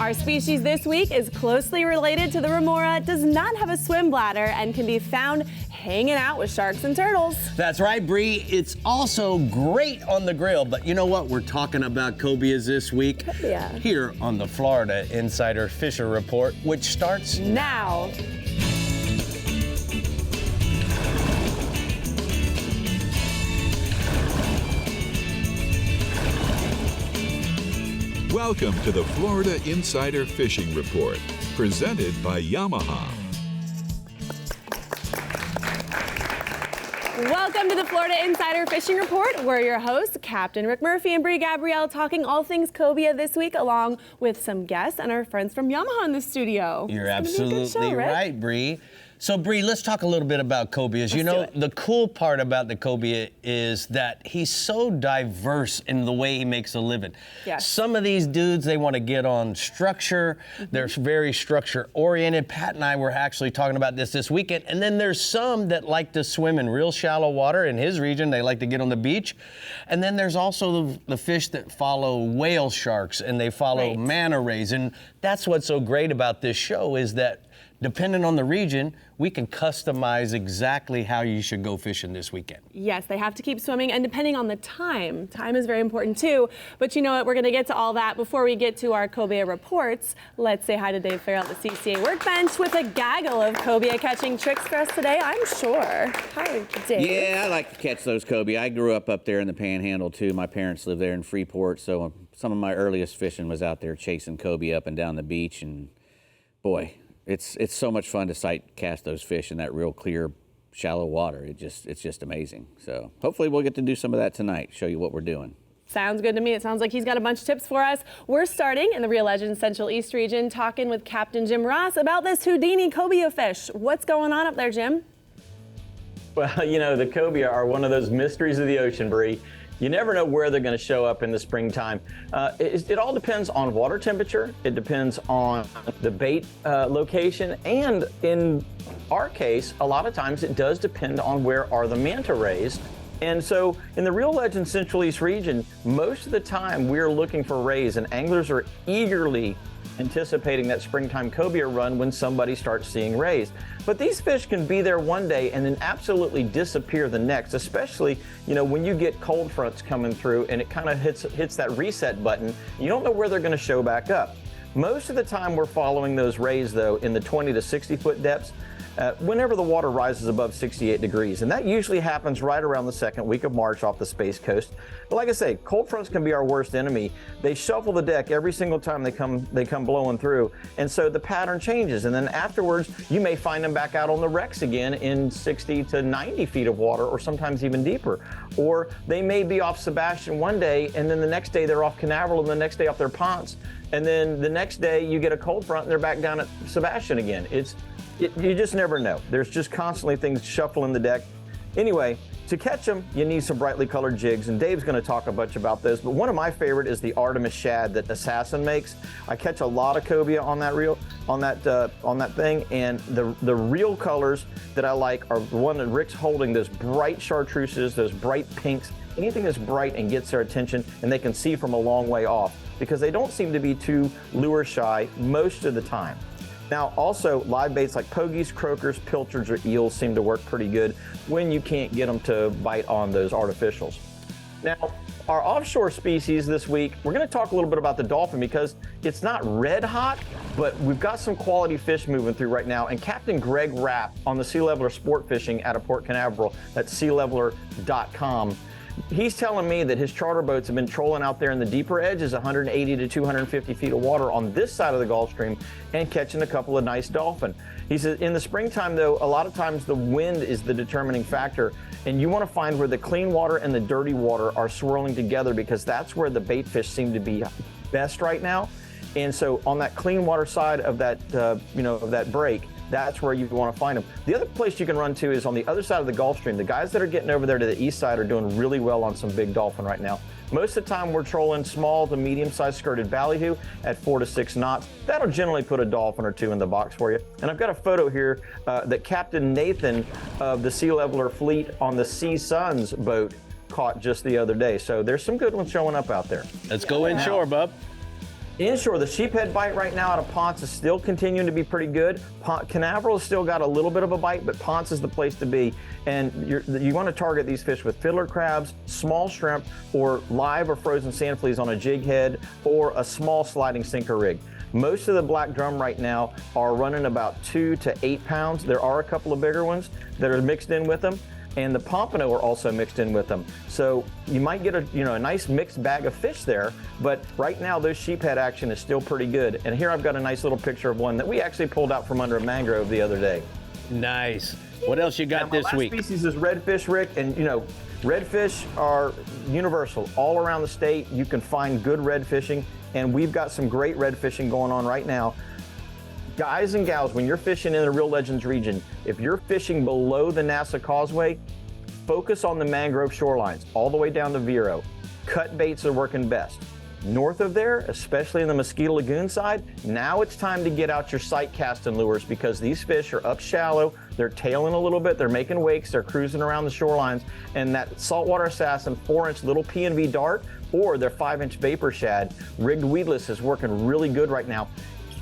Our species this week is closely related to the remora, does not have a swim bladder, and can be found hanging out with sharks and turtles. That's right, Bree. It's also great on the grill, but you know what? We're talking about cobias this week here on the Florida Insider Fisher Report, which starts now. Welcome to the Florida Insider Fishing Report, presented by Yamaha. Welcome to the Florida Insider Fishing Report. We're your hosts, Captain Rick Murphy and Bree Gabrielle, talking all things cobia this week, along with some guests and our friends from Yamaha in the studio. You're absolutely right, Bree. So, Bree, let's talk a little bit about cobias. You know, the cool part about the cobia is that he's so diverse in the way he makes a living. Yes. Some of these dudes, they want to get on structure. They're very structure-oriented. Pat and I were actually talking about this weekend. And then there's some that like to swim in real shallow water. In his region, they like to get on the beach. And then there's also the fish that follow whale sharks, and they follow manta rays. And that's what's so great about this show is that depending on the region, we can customize exactly how you should go fishing this weekend. Yes, they have to keep swimming, and depending on the time is very important too. But you know what, we're gonna get to all that before we get to our cobia reports. Let's say hi to Dave Farrell at the CCA Workbench with a gaggle of cobia catching tricks for us today, I'm sure. Hi, Dave. Yeah, I like to catch those cobia. I grew up there in the Panhandle too. My parents lived there in Freeport, so some of my earliest fishing was out there chasing cobia up and down the beach, and boy, it's so much fun to sight cast those fish in that real clear, shallow water. It's just amazing. So hopefully we'll get to do some of that tonight, show you what we're doing. Sounds good to me. It sounds like he's got a bunch of tips for us. We're starting in the Real Legends Central East region, talking with Captain Jim Ross about this Houdini cobia fish. What's going on up there, Jim? Well, you know, the cobia are one of those mysteries of the ocean, Bree. You never know where they're going to show up in the springtime. It all depends on water temperature. It depends on the bait location. And in our case, a lot of times it does depend on where are the manta rays. And so in the Real Legend Central East region, most of the time we're looking for rays, and anglers are eagerly anticipating that springtime cobia run when somebody starts seeing rays. But these fish can be there one day and then absolutely disappear the next, especially, you know, when you get cold fronts coming through and it kind of hits that reset button. You don't know where they're going to show back up. Most of the time we're following those rays, though, in the 20 to 60 foot depths, whenever the water rises above 68 degrees. And that usually happens right around the second week of March off the Space Coast. But like I say, cold fronts can be our worst enemy. They shuffle the deck every single time they come blowing through. And so the pattern changes. And then afterwards, you may find them back out on the wrecks again in 60 to 90 feet of water, or sometimes even deeper. Or they may be off Sebastian one day, and then the next day they're off Canaveral, and the next day off their Ponce. And then the next day you get a cold front and they're back down at Sebastian again. You just never know. There's just constantly things shuffling the deck. Anyway, to catch them, you need some brightly colored jigs, and Dave's going to talk a bunch about those. But one of my favorite is the Artemis shad that Assassin makes. I catch a lot of cobia on that reel, on that thing, and the real colors that I like are the one that Rick's holding. Those bright chartreuses, those bright pinks, anything that's bright and gets their attention, and they can see from a long way off, because they don't seem to be too lure shy most of the time. Now, also, live baits like pogies, croakers, pilchards, or eels seem to work pretty good when you can't get them to bite on those artificials. Now, our offshore species this week, we're going to talk a little bit about the dolphin, because it's not red hot, but we've got some quality fish moving through right now. And Captain Greg Rapp on the Sea Leveler Sport Fishing out of Port Canaveral, that's sealeveler.com. He's telling me that his charter boats have been trolling out there in the deeper edges, 180 to 250 feet of water on this side of the Gulf Stream, and catching a couple of nice dolphin. He says in the springtime, though, a lot of times the wind is the determining factor, and you want to find where the clean water and the dirty water are swirling together, because that's where the bait fish seem to be best right now. And so on that clean water side of that, of that break, that's where you want to find them. The other place you can run to is on the other side of the Gulf Stream. The guys that are getting over there to the east side are doing really well on some big dolphin right now. Most of the time we're trolling small to medium-sized skirted ballyhoo at 4 to 6 knots. That'll generally put a dolphin or two in the box for you. And I've got a photo here that Captain Nathan of the Sea Leveler fleet on the Sea Suns boat caught just the other day. So there's some good ones showing up out there. Let's go inshore, bub. Inshore, the sheephead bite right now out of Ponce is still continuing to be pretty good. Canaveral has still got a little bit of a bite, but Ponce is the place to be. And you want to target these fish with fiddler crabs, small shrimp, or live or frozen sand fleas on a jig head, or a small sliding sinker rig. Most of the black drum right now are running about 2 to 8 pounds. There are a couple of bigger ones that are mixed in with them, and the pompano are also mixed in with them. So you might get a nice mixed bag of fish there, but right now those sheephead action is still pretty good. And here I've got a nice little picture of one that we actually pulled out from under a mangrove the other day. Nice. What else you got this week? My last species is redfish, Rick, and redfish are universal all around the state. You can find good red fishing, and we've got some great red fishing going on right now. Guys and gals, when you're fishing in the Real Legends region, if you're fishing below the NASA Causeway, focus on the mangrove shorelines all the way down to Vero. Cut baits are working best. North of there, especially in the Mosquito Lagoon side, now it's time to get out your sight casting lures, because these fish are up shallow, they're tailing a little bit, they're making wakes, they're cruising around the shorelines, and that saltwater assassin 4-inch little P&V dart or their 5-inch vapor shad rigged weedless is working really good right now.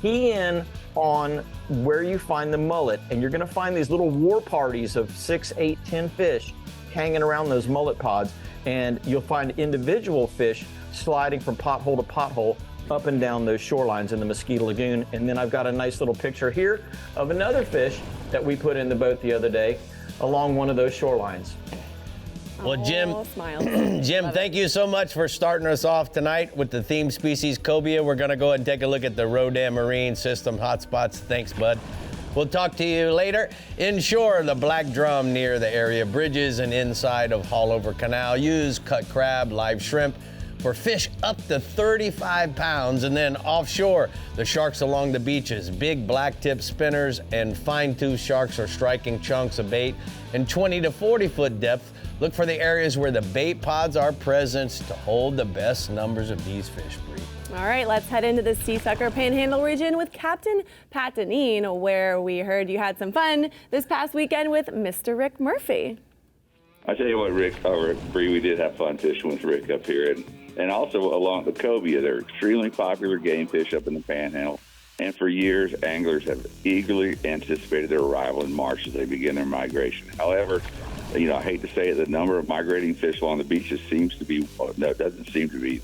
Key in on where you find the mullet, and you're going to find these little war parties of 6, 8, 10 fish hanging around those mullet pods, and you'll find individual fish sliding from pothole to pothole up and down those shorelines in the Mosquito Lagoon. And then I've got a nice little picture here of another fish that we put in the boat the other day along one of those shorelines. Well, Jim, Smiles. Jim, thank you so much for starting us off tonight with the theme species Cobia. We're going to go ahead and take a look at the Rodan Marine System hotspots. Thanks, bud. We'll talk to you later. Inshore, the black drum near the area bridges and inside of Haulover Canal. Use cut crab, live shrimp for fish up to 35 pounds. And then offshore, the sharks along the beaches, big black tip spinners and fine tooth sharks are striking chunks of bait in 20 to 40 foot depth. Look for the areas where the bait pods are present to hold the best numbers of these fish, Bree. All right, let's head into the Sea Sucker Panhandle region with Captain Pat Deneen, where we heard you had some fun this past weekend with Mr. Rick Murphy. I tell you what, Bree, we did have fun fishing with Rick up here, and also along the Cobia. They're extremely popular game fish up in the Panhandle, and for years, anglers have eagerly anticipated their arrival in March as they begin their migration. However, I hate to say it, the number of migrating fish along the beaches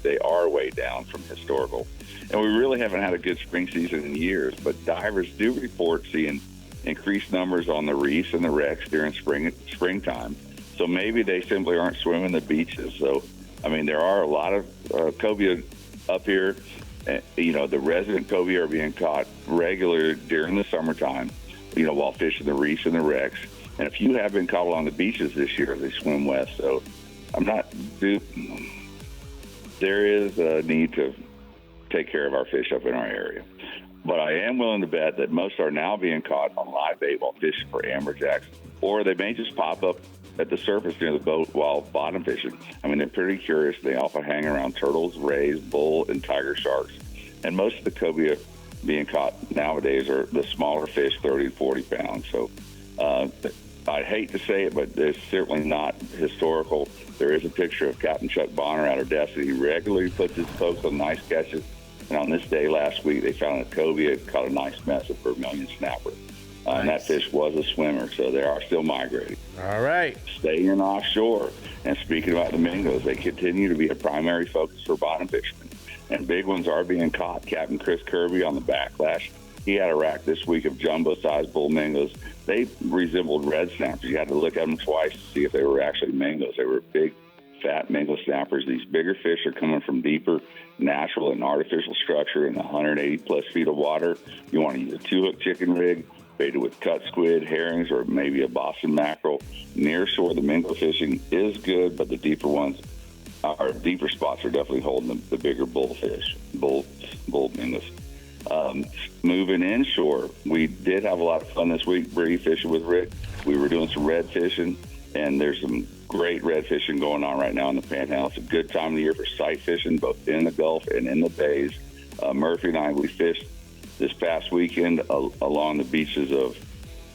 they are way down from historical. And we really haven't had a good spring season in years, but divers do report seeing increased numbers on the reefs and the wrecks during springtime. So maybe they simply aren't swimming the beaches. So, there are a lot of cobia up here. The resident cobia are being caught regularly during the summertime, while fishing the reefs and the wrecks. And a few have been caught along the beaches this year. They swim west. So there is a need to take care of our fish up in our area. But I am willing to bet that most are now being caught on live bait while fishing for amberjacks, or they may just pop up at the surface near the boat while bottom fishing. They're pretty curious. They often hang around turtles, rays, bull, and tiger sharks. And most of the cobia being caught nowadays are the smaller fish, 30 to 40 pounds. So I hate to say it, but it's certainly not historical. There is a picture of Captain Chuck Bonner out of Destiny. He regularly puts his folks on nice catches. And on this day last week, they found a cobia caught a nice mess of vermilion snapper. Nice. And that fish was a swimmer, so they are still migrating. All right. Staying offshore. And speaking about the mingoes, they continue to be a primary focus for bottom fishermen. And big ones are being caught. Captain Chris Kirby on the Backlash. He had a rack this week of jumbo-sized bull mingoes. They resembled red snappers. You had to look at them twice to see if they were actually mingoes. They were big, fat mingo snappers. These bigger fish are coming from deeper natural and artificial structure in the 180-plus feet of water. You want to use a 2-hook chicken rig, baited with cut squid, herrings, or maybe a Boston mackerel. Near shore, the mingo fishing is good, but the deeper spots are definitely holding the bigger bull mingoes. Moving inshore, we did have a lot of fun this week, Bree, fishing with Rick. We were doing some red fishing, and there's some great red fishing going on right now in the Panhandle. It's a good time of the year for sight fishing, both in the Gulf and in the bays. Murphy and I, we fished this past weekend along the beaches of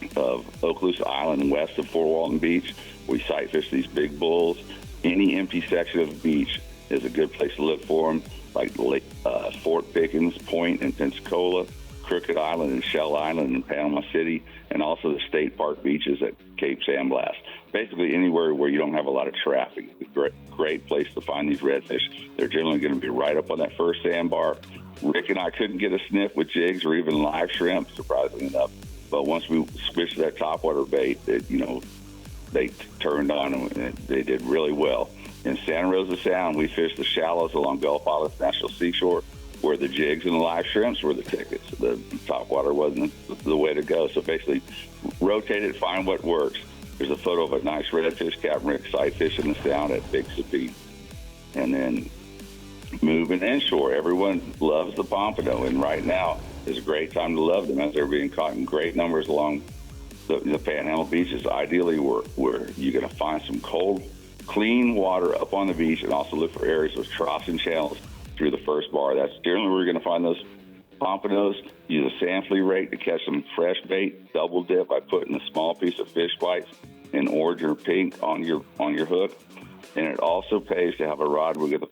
Okaloosa Island west of Fort Walton Beach. We sight fished these big bulls. Any empty section of the beach is a good place to look for them. like Fort Pickens Point in Pensacola, Crooked Island and Shell Island in Panama City, and also the state park beaches at Cape San Blas. Basically anywhere where you don't have a lot of traffic. It's a great place to find these redfish. They're generally going to be right up on that first sandbar. Rick and I couldn't get a sniff with jigs or even live shrimp, surprisingly enough. But once we switched to that topwater bait, they turned on and they did really well. In Santa Rosa Sound, we fished the shallows along Gulf Islands National Seashore, where the jigs and the live shrimps were the tickets. The topwater wasn't the way to go. So basically, rotate it, find what works. There's a photo of a nice redfish Captain Rick sight fishing the Sound at Big Sabine. And then moving inshore, everyone loves the pompano, and right now is a great time to love them as they're being caught in great numbers along the Panhandle beaches. Ideally, where you're going to find some cold, clean water up on the beach, and also look for areas with troughs and channels through the first bar. That's generally where you're going to find those pompanos. Use a sand flea rake to catch some fresh bait. Double dip by putting a small piece of fish bites in orange or pink on your hook. And it also pays to have a rod with the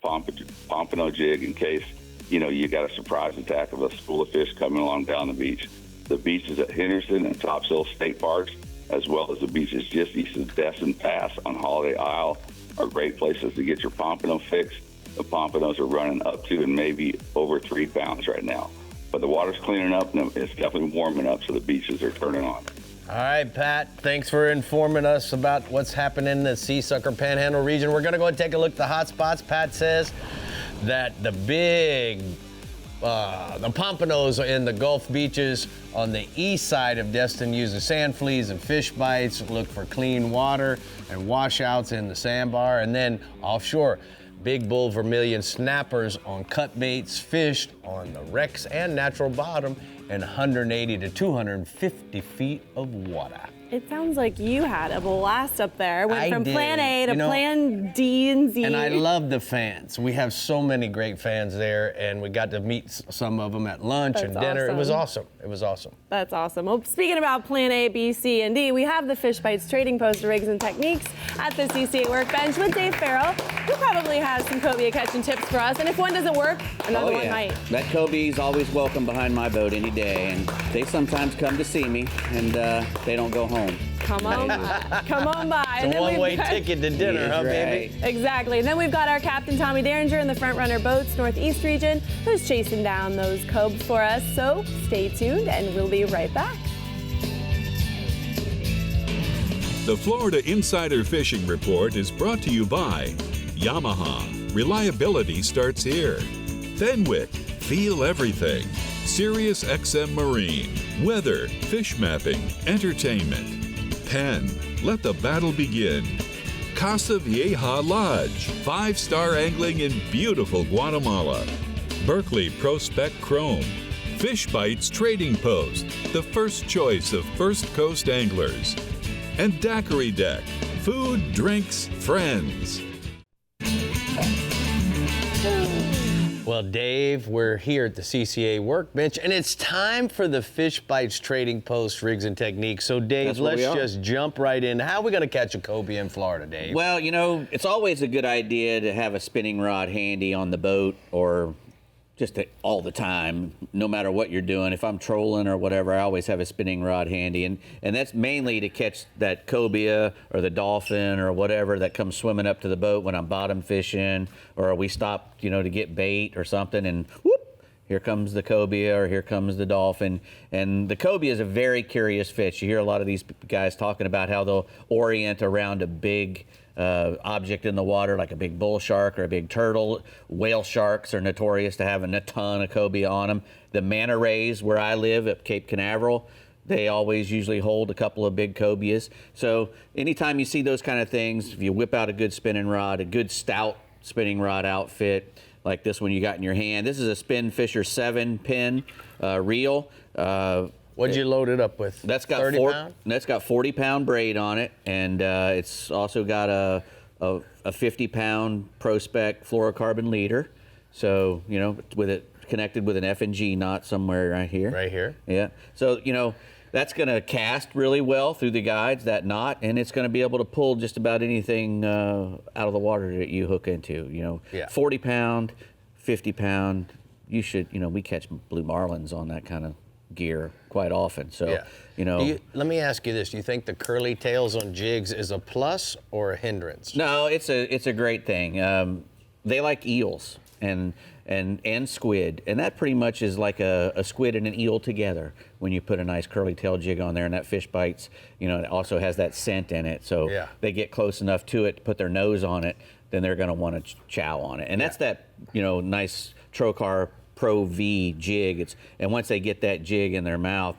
pompano jig in case you got a surprise attack of a school of fish coming along down the beach. The beaches at Henderson and Topsail State Parks, as well as the beaches just east of Destin Pass on Holiday Isle, are great places to get your pompano fix. The pompanos are running up to and maybe over 3 pounds right now. But the water's cleaning up and it's definitely warming up, so the beaches are turning on. All right, Pat, thanks for informing us about what's happening in the Seasucker Panhandle region. We're going to go and take a look at the hot spots. Pat says that the pompanos in the Gulf beaches on the east side of Destin use the sand fleas and fish bites, look for clean water and washouts in the sandbar, and then offshore, big bull vermilion snappers on cut baits fished on the wrecks and natural bottom in 180 to 250 feet of water. It sounds like you had a blast up there. Went from did. Plan A to Plan D and Z. And I love the fans. We have so many great fans there, and we got to meet some of them at lunch and dinner. Awesome. It was awesome. It was awesome. That's awesome. Well, speaking about Plan A, B, C, and D, we have the Fish Bites Trading Post Rigs and Techniques at the CCA Workbench with Dave Farrell, who probably has some cobia catching tips for us. And if one doesn't work, another one might. That Cobia's always welcome behind my boat any day, and they sometimes come to see me, and they don't go home. Come on by. Come on by. It's a one-way ticket to dinner, huh, baby? Exactly. And then we've got our Captain Tommy Derringer in the Front Runner Boats Northeast region, who's chasing down those cobes for us. So stay tuned, and we'll be right back. The Florida Insider Fishing Report is brought to you by Yamaha. Reliability starts here. Fenwick. Feel everything. Sirius XM Marine. Weather. Fish mapping. Entertainment. Penn. Let the battle begin. Casa Vieja Lodge. 5-star angling in beautiful Guatemala. Berkeley Prospect Chrome. Fish Bites Trading Post. The first choice of First Coast anglers. And Daiquiri Deck. Food, drinks, friends. Well, Dave, we're here at the CCA Workbench, and it's time for the Fish Bites Trading Post Rigs and Techniques. So, Dave, let's just jump right in. How are we going to catch a cobia in Florida, Dave? Well, it's always a good idea to have a spinning rod handy on the boat, or just all the time, no matter what you're doing. If I'm trolling or whatever, I always have a spinning rod handy, and that's mainly to catch that cobia or the dolphin or whatever that comes swimming up to the boat when I'm bottom fishing, or we stop, to get bait or something, and whoop, here comes the cobia or here comes the dolphin. And the cobia is a very curious fish. You hear a lot of these guys talking about how they'll orient around a big object in the water, like a big bull shark or a big turtle. Whale sharks are notorious to having a ton of cobia on them. The manta rays, where I live at Cape Canaveral, they always usually hold a couple of big cobias. So anytime you see those kind of things, if you whip out a good spinning rod, a good stout spinning rod outfit, like this one you got in your hand. This is a Spin Fisher 7 pin reel. What'd you load it up with? That's got 30 pound? That's got 40-pound braid on it, and it's also got a 50-pound Prospect fluorocarbon leader. So with it connected with an F&G knot somewhere right here. Right here. Yeah. So that's going to cast really well through the guides, that knot, and it's going to be able to pull just about anything out of the water that you hook into. 40-pound. 50-pound, you should, we catch blue marlins on that kind of gear quite often. So, let me ask you this: do you think the curly tails on jigs is a plus or a hindrance? No, it's a great thing. They like eels and squid, and that pretty much is like a squid and an eel together when you put a nice curly tail jig on there, and that fish bites. It also has that scent in it, so they get close enough to it to put their nose on it, then they're going to want to chow on it. And that's that nice Trocar Pro V jig. And once they get that jig in their mouth,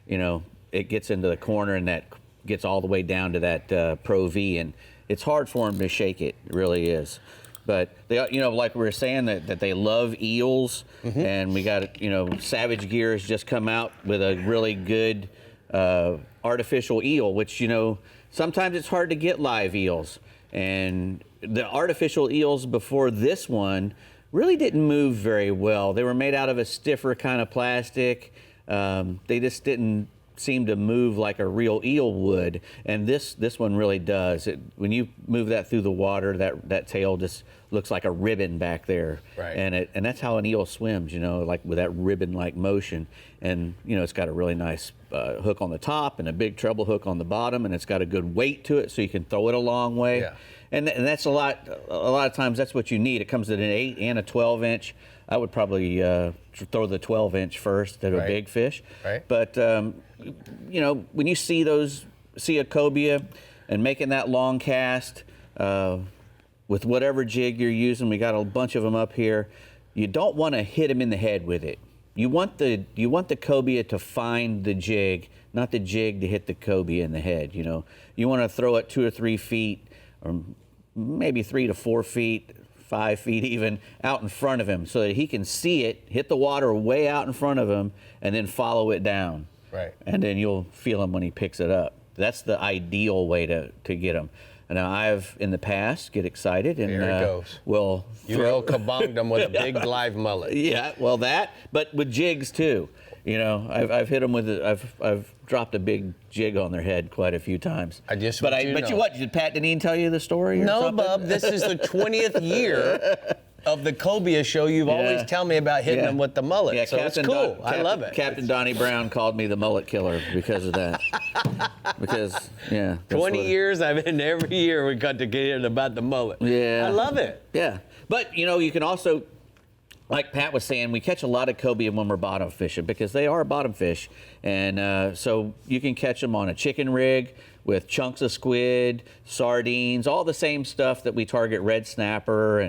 it gets into the corner, and that gets all the way down to that Pro V, and it's hard for them to shake it. It really is. But they, like we were saying, that they love eels, and we got, Savage Gear has just come out with a really good artificial eel, which, sometimes it's hard to get live eels. And the artificial eels before this one really didn't move very well. They were made out of a stiffer kind of plastic. They just didn't seem to move like a real eel would, and this one really does. When you move that through the water, that tail just looks like a ribbon back there. Right. And that's how an eel swims, like with that ribbon-like motion. And it's got a really nice hook on the top and a big treble hook on the bottom, and it's got a good weight to it, so you can throw it a long way. Yeah. And that's a lot of times that's what you need. It comes at an 8 and a 12-inch. I would probably throw the 12-inch first at a big fish. Right. But when you see a cobia and making that long cast with whatever jig you're using, we got a bunch of them up here. You don't want to hit them in the head with it. You want the cobia to find the jig, not the jig to hit the cobia in the head. You want to throw it 2 or 3 feet, or maybe 3 to 4 feet, 5 feet even, out in front of him, so that he can see it, hit the water way out in front of him, and then follow it down. Right. And then you'll feel him when he picks it up. That's the ideal way to get him. Now, I've, in the past, get excited and Here it goes. will You El-kabonged them with a big live mullet. Yeah, well, but with jigs too. I've hit them with I've dropped a big jig on their head quite a few times. I just but want you to know. what? Did Pat Deneen tell you the story? Or No, something? Bub, this is the 20th year of the Cobia show. You've always tell me about hitting them with the mullet. Yeah, So it's cool. I love it. Captain Donnie Brown called me the mullet killer because of that. Because, yeah. 20 years, I've been every year we got to get in about the mullet. Yeah. I love it. Yeah. But, you can also, like Pat was saying, we catch a lot of cobia when we're bottom fishing because they are bottom fish. And so you can catch them on a chicken rig with chunks of squid, sardines, all the same stuff that we target red snapper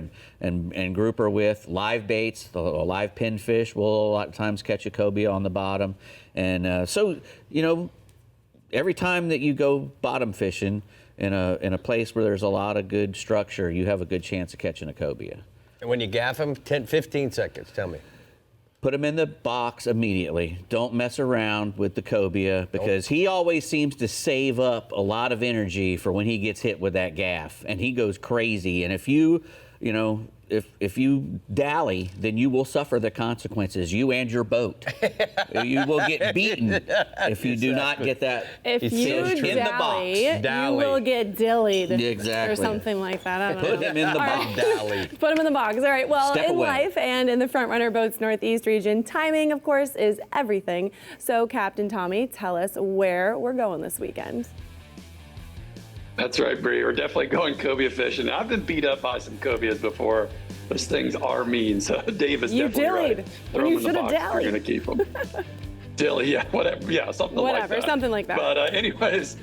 and grouper with. Live baits, the live pinfish will a lot of times catch a cobia on the bottom. And so, every time that you go bottom fishing in a place where there's a lot of good structure, you have a good chance of catching a cobia. And when you gaff them, 15 seconds, tell me. Put him in the box immediately. Don't mess around with the cobia because he always seems to save up a lot of energy for when he gets hit with that gaff, and he goes crazy. And if you dally, then you will suffer the consequences, you and your boat. You will get beaten if you do not get that If It's you so true. in the box. dally, you will get dillied. Exactly. Or something like that. I don't know. Put him in the box. Dally. Put them in the box. All right. Well, Step in away. life and in the Front Runner Boats Northeast region, timing, of course, is everything. So, Captain Tommy, tell us where we're going this weekend. That's right, Bree. We're definitely going cobia fishing. I've been beat up by some cobias before. Those things are mean. So Dave is You definitely dillied right. when Throw you them in the should have box. We're dallied. going to keep them. Dilly, yeah, whatever. Yeah, something like that. Something like that. But anyways,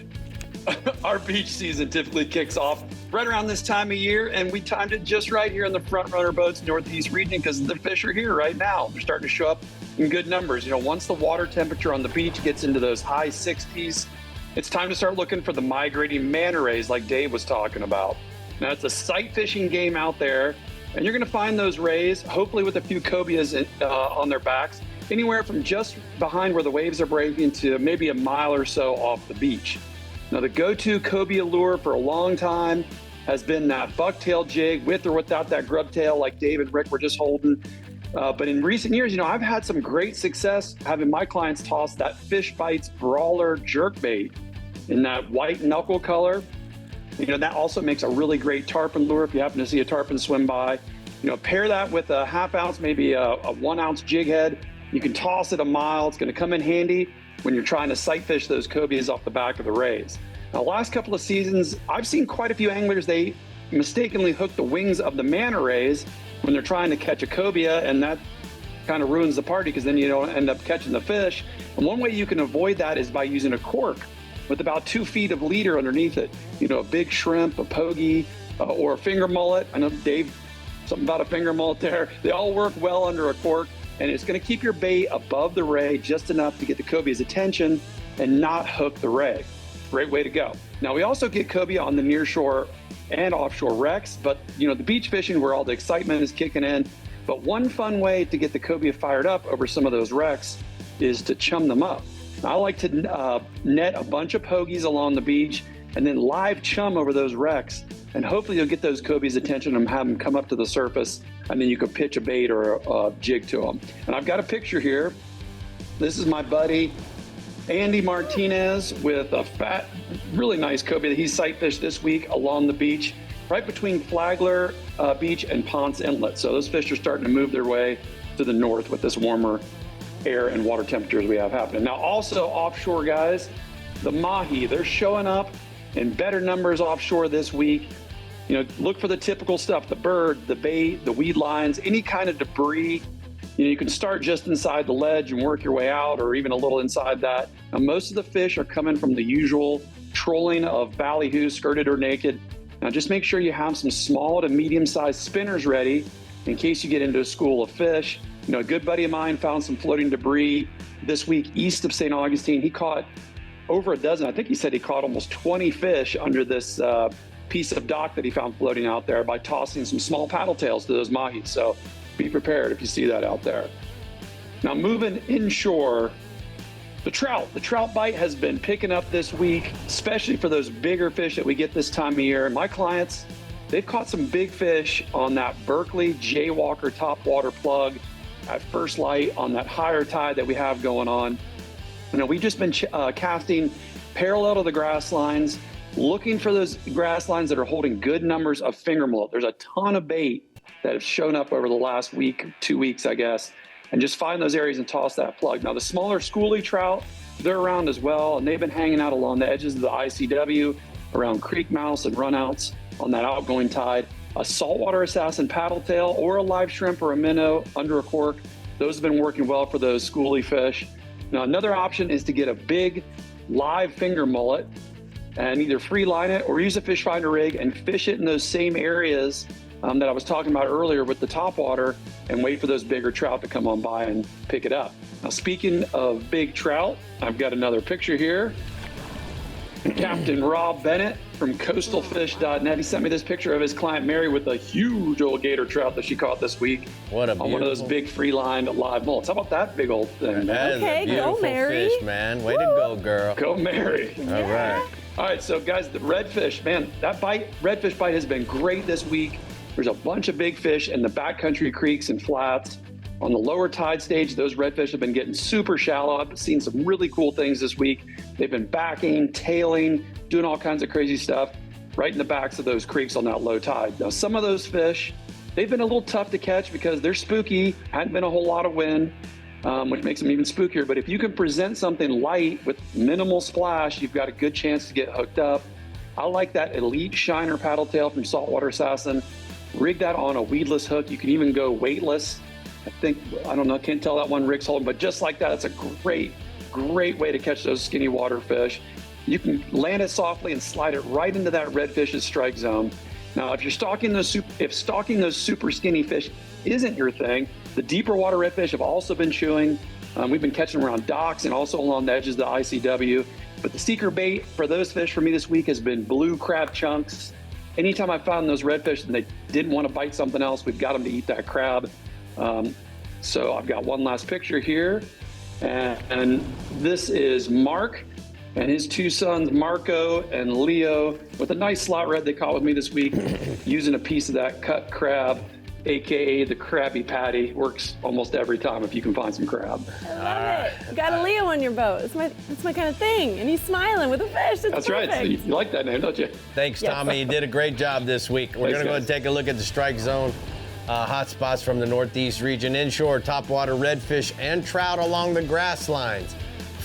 our beach season typically kicks off right around this time of year, and we timed it just right here in the Front Runner Boats Northeast region because the fish are here right now. They're starting to show up in good numbers. Once the water temperature on the beach gets into those high 60s, it's time to start looking for the migrating manta rays like Dave was talking about. Now, it's a sight fishing game out there, and you're going to find those rays, hopefully with a few cobias on their backs, anywhere from just behind where the waves are breaking to maybe a mile or so off the beach. Now, the go-to cobia lure for a long time has been that bucktail jig with or without that grub tail like Dave and Rick were just holding. But in recent years, I've had some great success having my clients toss that Fish Bites Brawler jerkbait in that white knuckle color. That also makes a really great tarpon lure if you happen to see a tarpon swim by. Pair that with a ½ ounce, maybe a 1 ounce jig head. You can toss it a mile. It's going to come in handy when you're trying to sight fish those cobias off the back of the rays. Now, last couple of seasons, I've seen quite a few anglers, they mistakenly hook the wings of the manta rays when they're trying to catch a cobia, and that kind of ruins the party because then you don't end up catching the fish. And one way you can avoid that is by using a cork with about 2 feet of leader underneath it. A big shrimp, a pogie, or a finger mullet. I know Dave, something about a finger mullet there. They all work well under a cork, and it's going to keep your bait above the ray just enough to get the cobia's attention and not hook the ray. Great way to go. Now, we also get cobia on the nearshore and offshore wrecks, but the beach fishing where all the excitement is kicking in. But one fun way to get the cobia fired up over some of those wrecks is to chum them up. Now, I like to net a bunch of pogies along the beach and then live chum over those wrecks. And hopefully you'll get those cobias' attention and have them come up to the surface, and then you can pitch a bait or a jig to them. And I've got a picture here. This is my buddy, Andy Martinez, with a fat, really nice cobia that he sight fished this week along the beach, right between Flagler Beach and Ponce Inlet. So those fish are starting to move their way to the north with this warmer air and water temperatures we have happening. Now, also offshore, guys, the mahi, they're showing up in better numbers offshore this week. Look for the typical stuff, the bird, the bait, the weed lines, any kind of debris. You can start just inside the ledge and work your way out, or even a little inside that. Now, most of the fish are coming from the usual trolling of ballyhoo, skirted or naked. Now, just make sure you have some small to medium-sized spinners ready in case you get into a school of fish. A good buddy of mine found some floating debris this week east of St. Augustine. He caught over a dozen. I think he said he caught almost 20 fish under this piece of dock that he found floating out there by tossing some small paddle tails to those mahi. So be prepared if you see that out there. Now, moving inshore, the trout bite has been picking up this week, especially for those bigger fish that we get this time of year. My clients, they've caught some big fish on that Berkeley Jaywalker topwater plug at first light on that higher tide that we have going on. We've just been casting parallel to the grass lines, looking for those grass lines that are holding good numbers of finger mullet. There's a ton of bait that have shown up over the last week, 2 weeks, I guess, and just find those areas and toss that plug. Now, the smaller schoolie trout, they're around as well, and they've been hanging out along the edges of the ICW, around creek mouths and runouts on that outgoing tide. A saltwater assassin paddle tail or a live shrimp or a minnow under a cork, those have been working well for those schoolie fish. Now, another option is to get a big live finger mullet and either free line it or use a fish finder rig and fish it in those same areas that I was talking about earlier with the topwater, and wait for those bigger trout to come on by and pick it up. Now, speaking of big trout, I've got another picture here. Captain Rob Bennett from coastalfish.net. He sent me this picture of his client Mary with a huge old gator trout that she caught this week. What a on one of those big free-lined live mullets. How about that big old thing? That is a beautiful go Mary. fish, man. Way to go, girl. Go Mary. All right. All right, so guys, the redfish, man, that redfish bite has been great this week. There's a bunch of big fish in the backcountry creeks and flats. On the lower tide stage, those redfish have been getting super shallow. I've seen some really cool things this week. They've been backing, tailing, doing all kinds of crazy stuff right in the backs of those creeks on that low tide. Now, some of those fish, they've been a little tough to catch because they're spooky, hadn't been a whole lot of wind, which makes them even spookier. But if you can present something light with minimal splash, you've got a good chance to get hooked up. I like that Elite Shiner paddle tail from Saltwater Assassin. Rig that on a weedless hook. You can even go weightless. I don't know, can't tell that one Rick's holding, but just like that, it's a great way to catch those skinny water fish. You can land it softly and slide it right into that redfish's strike zone. Now, if stalking those super skinny fish isn't your thing, the deeper water redfish have also been chewing. We've been catching them around docks and also along the edges of the ICW. But the secret bait for those fish for me this week has been blue crab chunks. Anytime I found those redfish and they didn't want to bite something else, we've got them to eat that crab. So I've got one last picture here, and this is Mark and his two sons, Marco and Leo, with a nice slot red they caught with me this week, using a piece of that cut crab, AKA the Krabby Patty. Works almost every time if you can find some crab. I love it. You got a Leo on your boat. It's my kind of thing. And he's smiling with a fish. That's perfect. right. So you like that name, don't you? Thanks, Yes. Tommy. You did a great job this week. We're going to go and take a look at the strike zone. Hot spots from the Northeast region inshore, topwater redfish and trout along the grass lines.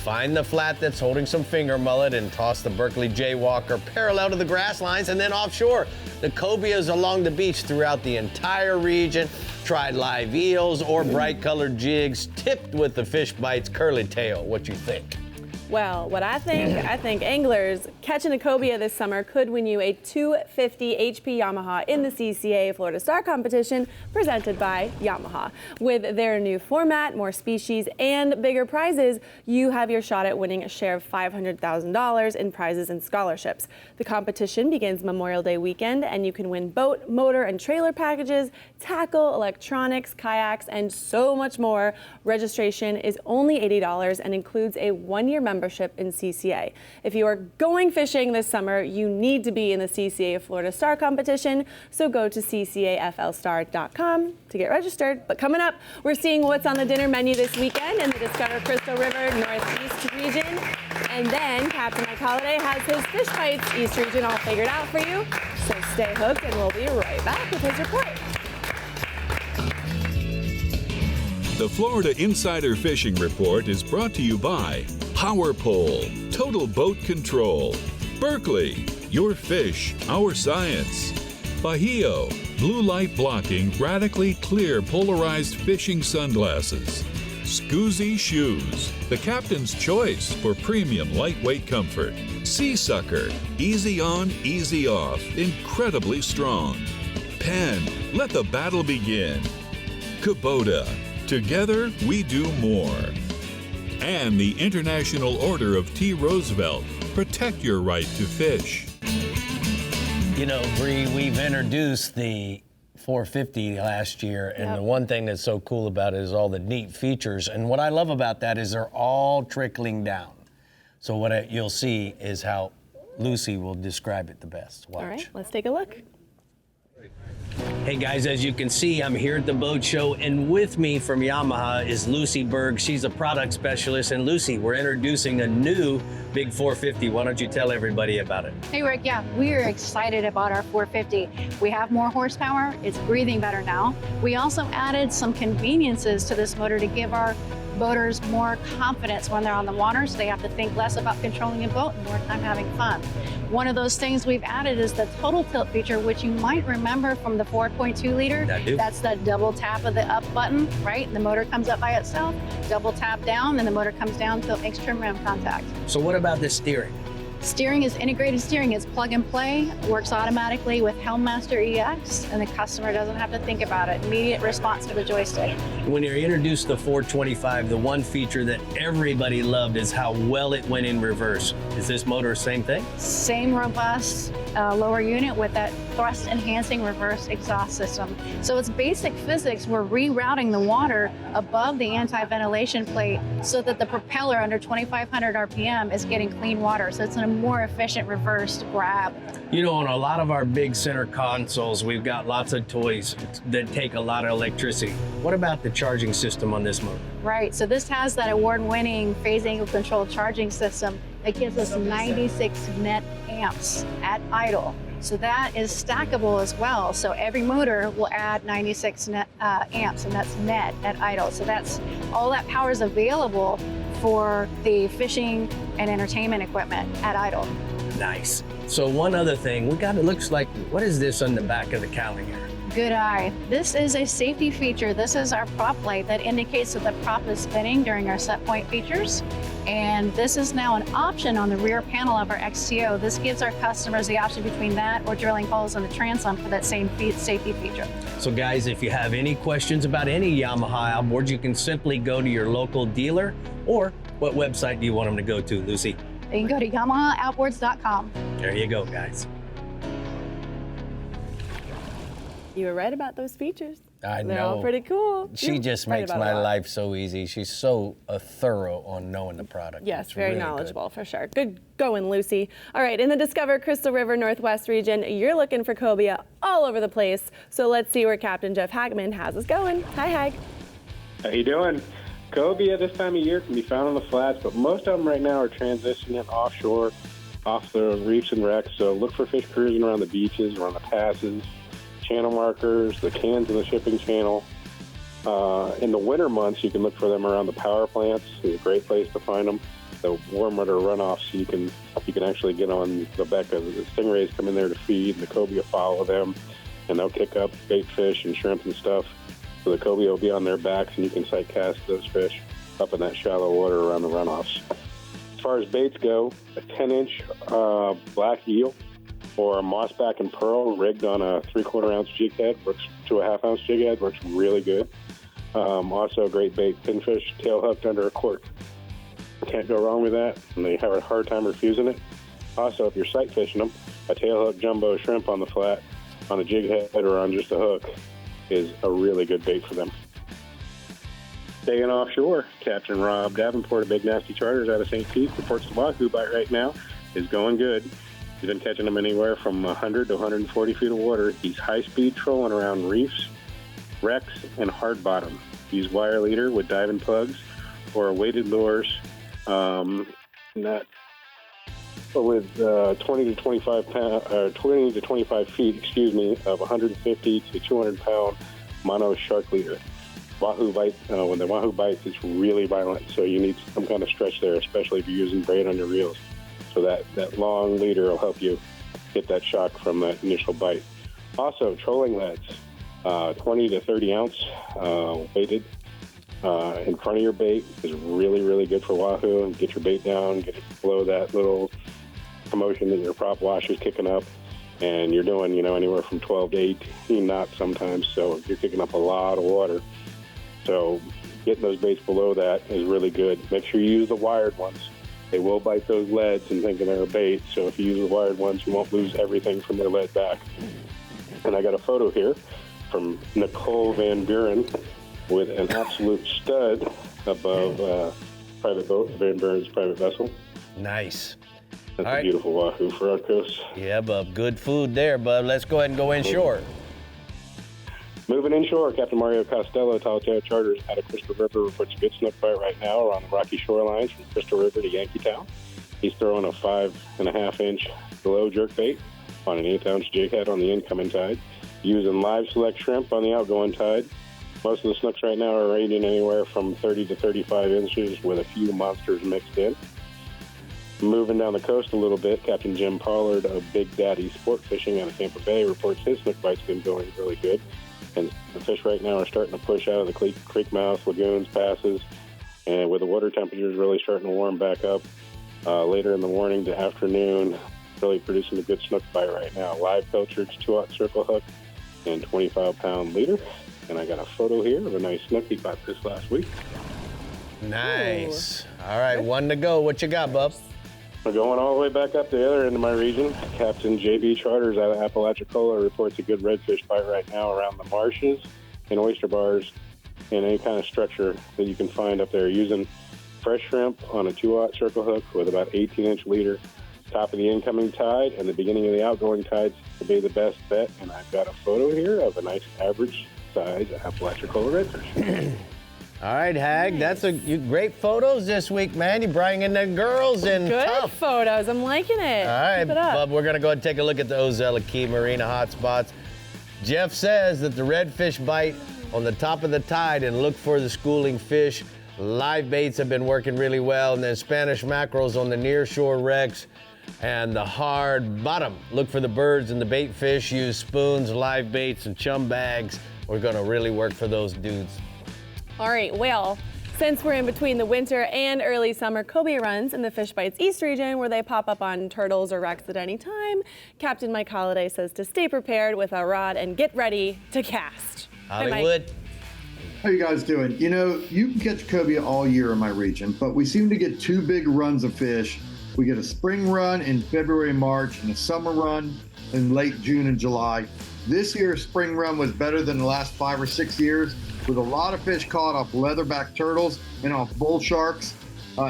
Find the flat that's holding some finger mullet and toss the Berkeley jaywalker parallel to the grass lines, and then offshore, the cobias along the beach throughout the entire region. Try live eels or bright colored jigs tipped with the fish bites curly tail. What you think? Well, what I think anglers catching a cobia this summer could win you a 250 HP Yamaha in the CCA Florida Star Competition presented by Yamaha. With their new format, more species, and bigger prizes, you have your shot at winning a share of $500,000 in prizes and scholarships. The competition begins Memorial Day weekend, and you can win boat, motor, and trailer packages, tackle, electronics, kayaks, and so much more. Registration is only $80 and includes a one-year membership in CCA. If you are going fishing this summer, you need to be in the CCA Florida Star Competition, so go to ccaflstar.com to get registered. But coming up, we're seeing what's on the dinner menu this weekend in the Discover Crystal River Northeast region. And then Captain Mike Holiday has his Fish Bites East region all figured out for you. So stay hooked and we'll be right back with his report. The Florida Insider Fishing Report is brought to you by Power Pole, Total Boat Control, Berkeley, your fish, our science, Bahio, blue light blocking, radically clear polarized fishing sunglasses, Scoozy Shoes, the captain's choice for premium lightweight comfort, Sea Sucker, easy on, easy off, incredibly strong, Penn, let the battle begin, Kubota, together we do more. And the International Order of T. Roosevelt, protect your right to fish. You know, Bree, we've introduced the 450 last year, and the one thing that's so cool about it is all the neat features. And what I love about that is they're all trickling down. So what you'll see is how Lucy will describe it the best. Watch. All right, let's take a look. Hey guys, as you can see, I'm here at the boat show, and with me from Yamaha is Lucy Berg. She's a product specialist. And Lucy, we're introducing a new big 450. Why don't you tell everybody about it? Hey Rick, yeah, we're excited about our 450. We have more horsepower, it's breathing better now. We also added some conveniences to this motor to give our boaters more confidence when they're on the water, so they have to think less about controlling a boat and more time having fun. One of those things we've added is the total tilt feature, which you might remember from the 4.2 liter. That's the double tap of the up button, right? The motor comes up by itself, double tap down, and the motor comes down until it makes trim ram contact. So what about the steering? Steering is integrated steering. It's plug and play, works automatically with Helmmaster EX, and the customer doesn't have to think about it. Immediate response to the joystick. When you introduced the 425, the one feature that everybody loved is how well it went in reverse. Is this motor the same thing? Same robust lower unit with that thrust enhancing reverse exhaust system. So it's basic physics. We're rerouting the water above the anti-ventilation plate so that the propeller under 2,500 RPM is getting clean water. So it's a more efficient reverse grab. You know, on a lot of our big center consoles, we've got lots of toys that take a lot of electricity. What about the charging system on this motor? Right, so this has that award-winning phase angle control charging system that gives us 96 net amps at idle. So that is stackable as well. So every motor will add 96 net, amps, and that's net at idle. So that's all that power is available for the fishing and entertainment equipment at idle. Nice. So one other thing, it looks like, what is this on the back of the cowling here? Good eye. This is a safety feature. This is our prop light that indicates that the prop is spinning during our set point features. And this is now an option on the rear panel of our XTO. This gives our customers the option between that or drilling holes in the transom for that same safety feature. So guys, if you have any questions about any Yamaha outboard, you can simply go to your local dealer, or what website do you want them to go to, Lucy? You can go to YamahaOutboards.com. There you go, guys. You were right about those features. I know. They're all pretty cool. She just makes my life so easy. She's so thorough on knowing the product. Yes, it's very really knowledgeable for sure. Good going, Lucy. All right, in the Discover Crystal River Northwest region, you're looking for cobia all over the place. So let's see where Captain Jeff Hagman has us going. Hi, Hag. How you doing? Cobia this time of year can be found on the flats, but most of them right now are transitioning offshore, off the reefs and wrecks. So look for fish cruising around the beaches, around the passes, channel markers, the cans in the shipping channel. In the winter months, you can look for them around the power plants. It's a great place to find them. The warm water runoffs, you can actually get on the back of the stingrays come in there to feed, and the cobia follow them, and they'll kick up bait fish and shrimp and stuff. So the cobia will be on their backs, and you can sight cast those fish up in that shallow water around the runoffs. As far as baits go, a 10-inch black eel or a mossback and pearl rigged on a 3/4 ounce jig head works to a 1/2 ounce jig head works really good. Also a great bait, pinfish tail hooked under a cork. Can't go wrong with that, and they have a hard time refusing it. Also, if you're sight fishing them, a tail hook jumbo shrimp on the flat, on a jig head or on just a hook is a really good bait for them. Staying offshore, Captain Rob Davenport of Big Nasty Charters out of St. Pete reports the wahoo bite right now is going good. He's been catching them anywhere from 100 to 140 feet of water. He's high-speed trolling around reefs, wrecks, and hard bottom. Use wire leader with diving plugs or weighted lures, with 20 to 25 feet, of 150 to 200 pound mono shark leader. Wahoo bite, when the wahoo bites, it's really violent, so you need some kind of stretch there, especially if you're using braid on your reels. So that long leader will help you get that shock from that initial bite. Also, trolling leads, 20 to 30 ounce weighted in front of your bait is really, really good for wahoo. And get your bait down, get it below that little commotion that your prop wash is kicking up. And you're doing, anywhere from 12 to 18 knots sometimes, so you're kicking up a lot of water. So getting those baits below that is really good. Make sure you use the wired ones. They will bite those leads and thinking they're a bait, so if you use the wired ones, you won't lose everything from their lead back. And I got a photo here from Nicole Van Buren with an absolute stud above private boat, Van Buren's private vessel. Nice. That's All a right. beautiful wahoo for our coast. Yeah, bub. Good food there, bub. Let's go ahead and go inshore. Moving inshore, Captain Mario Costello, Talateo Charters out of Crystal River reports a good snook bite right now around the rocky shorelines from Crystal River to Yankeetown. He's throwing a 5.5-inch glow jerkbait on an 1/8 ounce jig head on the incoming tide, using live select shrimp on the outgoing tide. Most of the snooks right now are ranging anywhere from 30 to 35 inches with a few monsters mixed in. Moving down the coast a little bit, Captain Jim Pollard of Big Daddy Sport Fishing out of Tampa Bay reports his snook bite's been going really good. And the fish right now are starting to push out of the creek mouths, lagoons, passes, and with the water temperatures really starting to warm back up later in the morning to afternoon, really producing a good snook bite right now. Live pilchards, 2/0 circle hook, and 25-pound leader. And I got a photo here of a nice snook he caught this last week. Nice. All right, one to go. What you got, bub? We're going all the way back up to the other end of my region. Captain JB Charters out of Apalachicola reports a good redfish bite right now around the marshes and oyster bars and any kind of structure that you can find up there, using fresh shrimp on a 2/0 circle hook with about 18-inch leader. Top of the incoming tide and the beginning of the outgoing tides to be the best bet. And I've got a photo here of a nice average size Apalachicola redfish. All right, Hag, that's great photos this week, man. You're bringing the girls in Good tough. photos. I'm liking it. All right, Keep it up. bub, we're going to go ahead and take a look at the Ozella Key Marina hotspots. Jeff says that the redfish bite on the top of the tide and look for the schooling fish. Live baits have been working really well, and then Spanish mackerels on the near shore wrecks and the hard bottom. Look for the birds and the bait fish. Use spoons, live baits, and chum bags. We're going to really work for those dudes. All right, well, since we're in between the winter and early summer cobia runs in the Fish Bites East region where they pop up on turtles or wrecks at any time, Captain Mike Holliday says to stay prepared with a rod and get ready to cast. Hi, Mike. Hollywood. How you guys doing? You can catch cobia all year in my region, but we seem to get two big runs of fish. We get a spring run in February and March and a summer run in late June and July. This year's spring run was better than the last 5 or 6 years, with a lot of fish caught off leatherback turtles and off bull sharks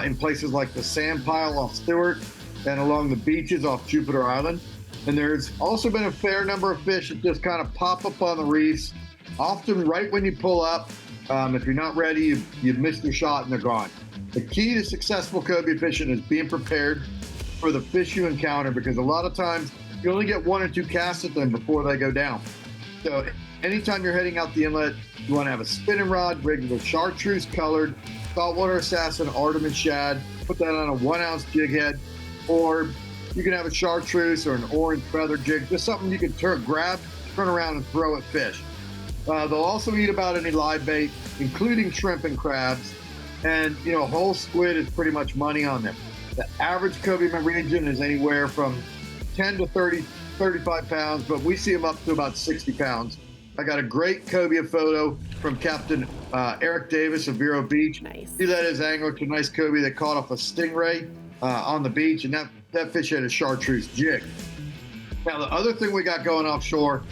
in places like the sand pile off Stewart and along the beaches off Jupiter Island. And there's also been a fair number of fish that just kind of pop up on the reefs, often right when you pull up. If you're not ready, you missed your shot and they're gone. The key to successful cobia fishing is being prepared for the fish you encounter, because a lot of times you only get 1 or 2 casts at them before they go down. So anytime you're heading out the inlet, you want to have a spinning rod rigged with chartreuse colored saltwater assassin Artemis shad. Put that on a 1 ounce jig head, or you can have a chartreuse or an orange feather jig, just something you can grab, turn around and throw at fish. They'll also eat about any live bait, including shrimp and crabs. And, you know, whole squid is pretty much money on them. The average cobia in my region is anywhere from 10 to 30, 35 pounds, but we see them up to about 60 pounds. I got a great cobia photo from Captain Eric Davis of Vero Beach. Nice. He led his angler to a nice cobia that caught off a stingray on the beach, and that fish had a chartreuse jig. Now, the other thing we got going offshore,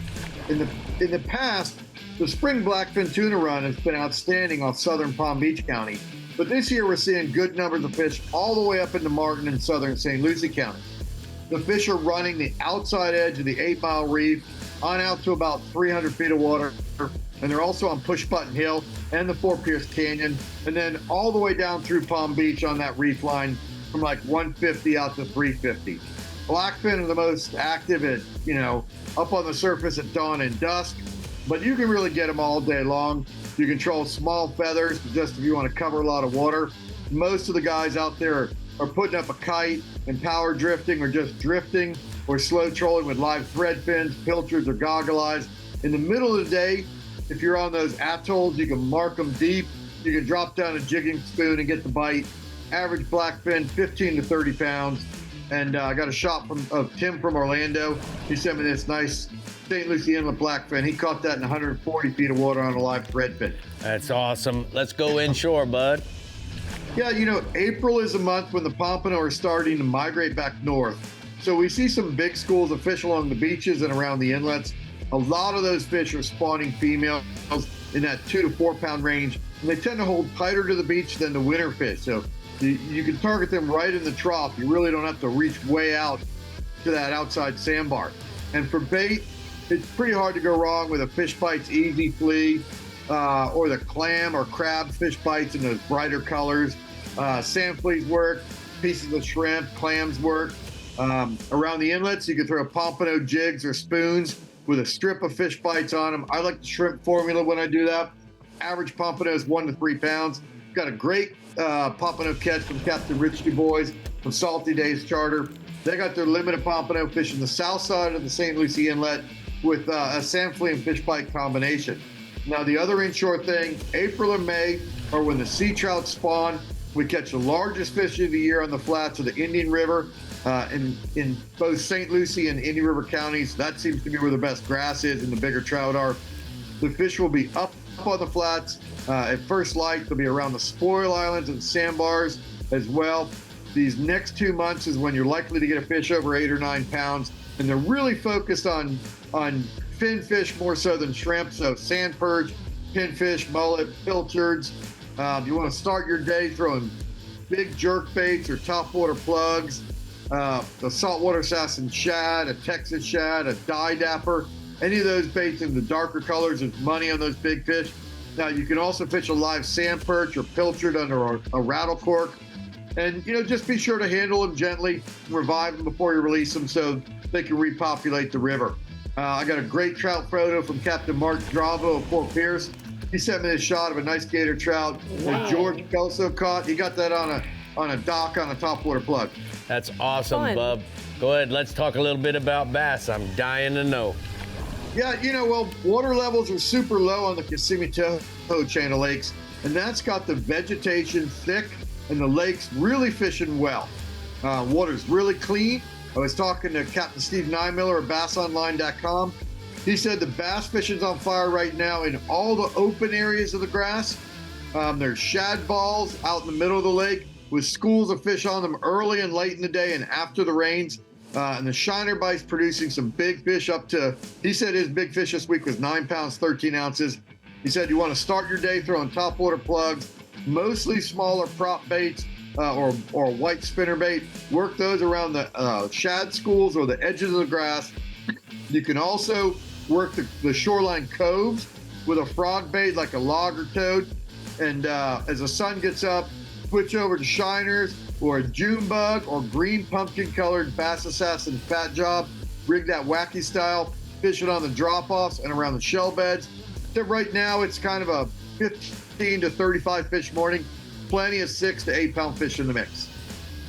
in the past, the spring blackfin tuna run has been outstanding off southern Palm Beach County, but this year we're seeing good numbers of fish all the way up into Martin and southern St. Lucie County. The fish are running the outside edge of the 8 Mile Reef on out to about 300 feet of water, and they're also on Push Button Hill and the Fort Pierce Canyon, and then all the way down through Palm Beach on that reef line from like 150 out to 350. Blackfin are the most active at, you know, up on the surface at dawn and dusk, but you can really get them all day long. You control small feathers just if you want to cover a lot of water. Most of the guys out there are putting up a kite and power drifting or just drifting or slow trolling with live thread fins, pilchards, or goggle eyes. In the middle of the day, if you're on those atolls, you can mark them deep. You can drop down a jigging spoon and get the bite. Average blackfin, 15 to 30 pounds. And I got a shot of Tim from Orlando. He sent me this nice St. Lucie Inlet blackfin. He caught that in 140 feet of water on a live thread fin. That's awesome. Let's go inshore, bud. Yeah, you know, April is a month when the pompano are starting to migrate back north. So we see some big schools of fish along the beaches and around the inlets. A lot of those fish are spawning females in that 2 to 4 pound range, and they tend to hold tighter to the beach than the winter fish. So you can target them right in the trough. You really don't have to reach way out to that outside sandbar. And for bait, it's pretty hard to go wrong with a Fish Bites Easy Flea or the clam or crab fish bites in those brighter colors. Sand fleas work, pieces of shrimp, clams work. Around the inlets, you can throw pompano jigs or spoons with a strip of fish bites on them. I like the shrimp formula when I do that. Average pompano is 1 to 3 pounds. Got a great pompano catch from Captain Rich Du Bois from Salty Days Charter. They got their limited pompano fishing the south side of the St. Lucie Inlet with a sand flea and fish bite combination. Now, the other inshore thing, April and May are when the sea trout spawn. We catch the largest fish of the year on the flats of the Indian River in both St. Lucie and Indian River counties. That seems to be where the best grass is and the bigger trout are. The fish will be up on the flats at first light. They'll be around the spoil islands and sandbars as well. These next 2 months is when you're likely to get a fish over 8 or 9 pounds, and they're really focused on fin fish more so than shrimp. So sand perch, pinfish, mullet, pilchards. You want to start your day throwing big jerk baits or topwater plugs, the saltwater assassin shad, a Texas shad, a dye dapper. Any of those baits in the darker colors is money on those big fish. Now, you can also fish a live sand perch or pilchard under a rattle cork. And, you know, just be sure to handle them gently, revive them before you release them so they can repopulate the river. I got a great trout photo from Captain Mark Dravo of Fort Pierce. He sent me a shot of a nice gator trout that George Kelso caught. He got that on a dock on a topwater plug. That's awesome, Fun. Bub. Go ahead, let's talk a little bit about bass. I'm dying to know. Yeah, you know, well, water levels are super low on the Kissimmee Toho chain of lakes, and that's got the vegetation thick and the lakes really fishing well. Water's really clean. I was talking to Captain Steve Nymiller of BassOnline.com. He said the bass fishing's on fire right now in all the open areas of the grass. There's shad balls out in the middle of the lake with schools of fish on them early and late in the day and after the rains. And the shiner bite's producing some big fish up to, he said his big fish this week was 9 pounds, 13 ounces. He said you want to start your day throwing topwater plugs, mostly smaller prop baits or white spinner bait. Work those around the shad schools or the edges of the grass. You can also work the shoreline coves with a frog bait like a logger toad. And as the sun gets up, switch over to shiners or a June bug or green pumpkin colored Bass Assassin Fat Job. Rig that wacky style. fishing on the drop-offs and around the shell beds. So right now, it's kind of a 15 to 35 fish morning. Plenty of 6 to 8 pound fish in the mix.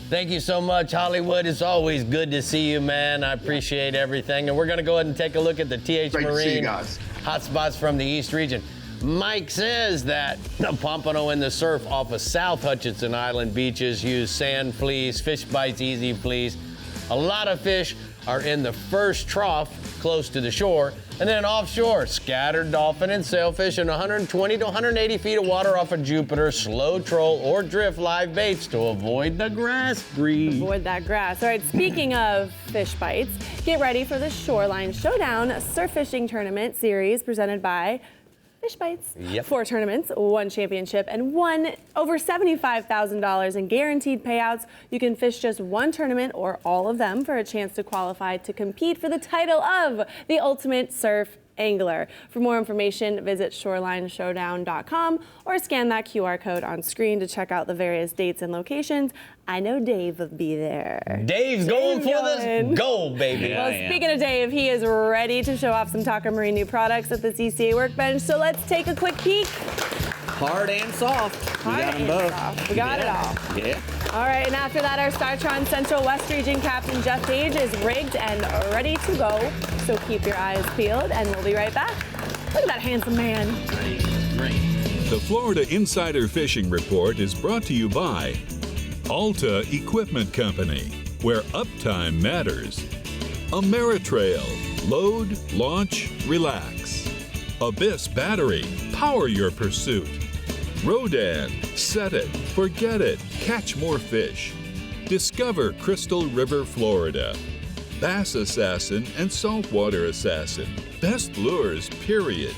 Thank you so much, Hollywood. It's always good to see you, man. I appreciate everything. And we're going to go ahead and take a look at the TH Great to see you Marine guys. hotspots from the East region. Mike says that the pompano and the surf off of South Hutchinson Island beaches use sand fleas, fish bites, easy fleas. A lot of fish are in the first trough close to the shore, and then offshore, scattered dolphin and sailfish in 120 to 180 feet of water off of Jupiter, slow troll or drift live baits to avoid the grass breed. Avoid that grass. All right, speaking of fish bites, get ready for the Shoreline Showdown, a surf fishing tournament series presented by Fish Bites. Yep. 4 tournaments, 1 championship, and over $75,000 in guaranteed payouts. You can fish just 1 tournament or all of them for a chance to qualify to compete for the title of the Ultimate Surf Angler. For more information, visit shorelineShowdown.com or scan that QR code on screen to check out the various dates and locations. I know Dave will be there. Dave's going for this gold, baby. Well, speaking of Dave, he is ready to show off some Taco Marine new products at the CCA workbench. So let's take a quick peek. Hard and soft. We got them both. We got it all. Yeah. All right, and after that, our StarTron Central West Region Captain Jeff Page is rigged and ready to go. So keep your eyes peeled, and we'll be right back. Look at that handsome man. The Florida Insider Fishing Report is brought to you by Alta Equipment Company, where uptime matters. Ameritrail, load, launch, relax. Abyss Battery, power your pursuit. Rodan, set it, forget it, catch more fish. Discover Crystal River, Florida. Bass Assassin and Saltwater Assassin, best lures, period.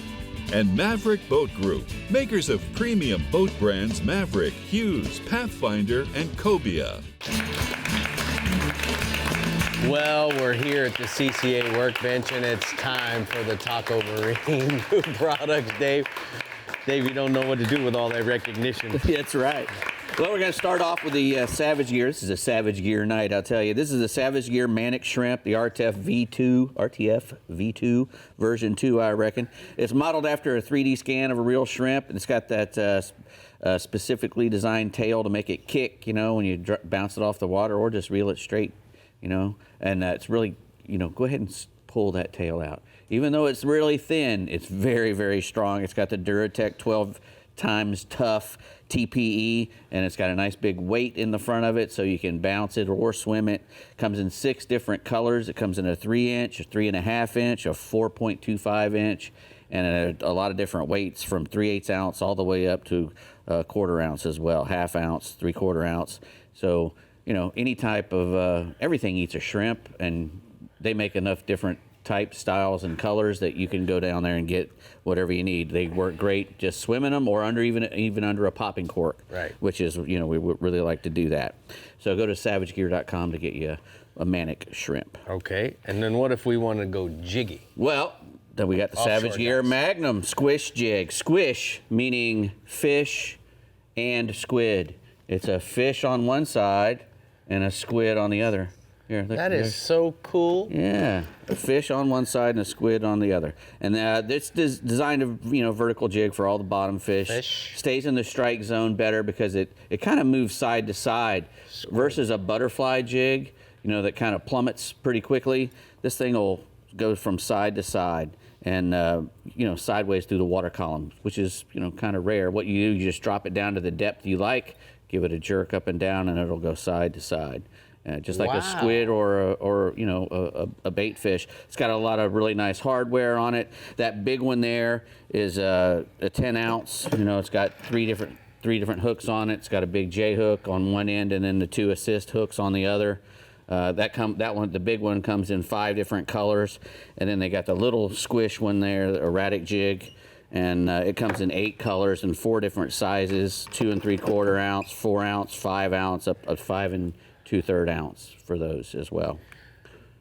And Maverick Boat Group, makers of premium boat brands Maverick, Hughes, Pathfinder, and Cobia. Well, we're here at the CCA workbench, and it's time for the Taco Marine new products, Dave. Dave, you don't know what to do with all that recognition. That's right. Well, we're going to start off with the Savage Gear. This is a Savage Gear night, I'll tell you. This is the Savage Gear Manic Shrimp, the RTF V2 version 2, I reckon. It's modeled after a 3D scan of a real shrimp, and it's got that specifically designed tail to make it kick, you know, when you bounce it off the water, or just reel it straight, you know. And it's really, you know, go ahead and pull that tail out. Even though it's really thin, it's very, very strong. It's got the Duratec 12 times tough TPE, and it's got a nice big weight in the front of it so you can bounce it or swim it. Comes in 6 different colors. It comes in a 3-inch, a 3.5 inch, a 4.25 inch, and a lot of different weights from 3/8 ounce all the way up to a 1/4 ounce as well, 1/2 ounce, 3/4 ounce. So, you know, any type of, everything eats a shrimp, and they make enough different type styles and colors that you can go down there and get whatever you need. They work great just swimming them, or under even under a popping cork, right? Which is, you know, we would really like to do that. So go to savagegear.com to get you a Manic Shrimp. Okay, and then what if we want to go jiggy? Well, then we got the Savage Gear Magnum Squish Jig. Squish meaning fish and squid. It's a fish on one side and a squid on the other. Here, look, that is so cool. Yeah, a fish on one side and a squid on the other. And this is designed to, you know, vertical jig for all the bottom fish. Stays in the strike zone better because it kind of moves side to side versus a butterfly jig, you know, that kind of plummets pretty quickly. This thing will go from side to side and, you know, sideways through the water column, which is, you know, kind of rare. What you do, you just drop it down to the depth you like, give it a jerk up and down, and it'll go side to side. Just like a squid or you know, a bait fish. It's got a lot of really nice hardware on it. That big one there is a 10 ounce. You know, it's got three different hooks on it. It's got a big J hook on one end and then the 2 assist hooks on the other. The big one comes in 5 different colors, and then they got the little squish one there, the erratic jig, and it comes in 8 colors and 4 different sizes: 2 3/4 ounce, 4 ounce, 5 ounce, up 5 2/3 ounce for those as well.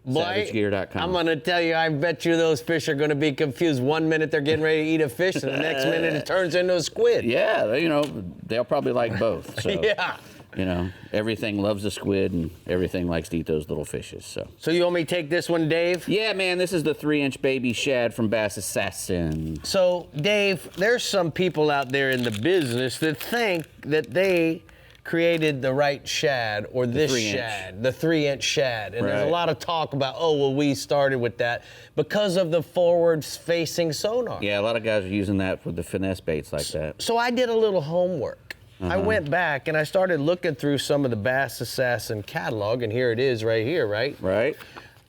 SavageGear.com. I'm going to tell you, I bet you those fish are going to be confused. 1 minute they're getting ready to eat a fish, and the next minute it turns into a squid. Yeah, you know, they'll probably like both. So. Yeah. You know, everything loves the squid, and everything likes to eat those little fishes. So you want me to take this one, Dave? Yeah, man, this is the 3-inch baby shad from Bass Assassin. So, Dave, there's some people out there in the business that think that they created the right shad or this shad, the 3-inch shad. And there's a lot of talk about, oh, well, we started with that because of the forward-facing sonar. Yeah, a lot of guys are using that for the finesse baits like that. So I did a little homework. I went back and I started looking through some of the Bass Assassin catalog, and here it is right here, right? Right.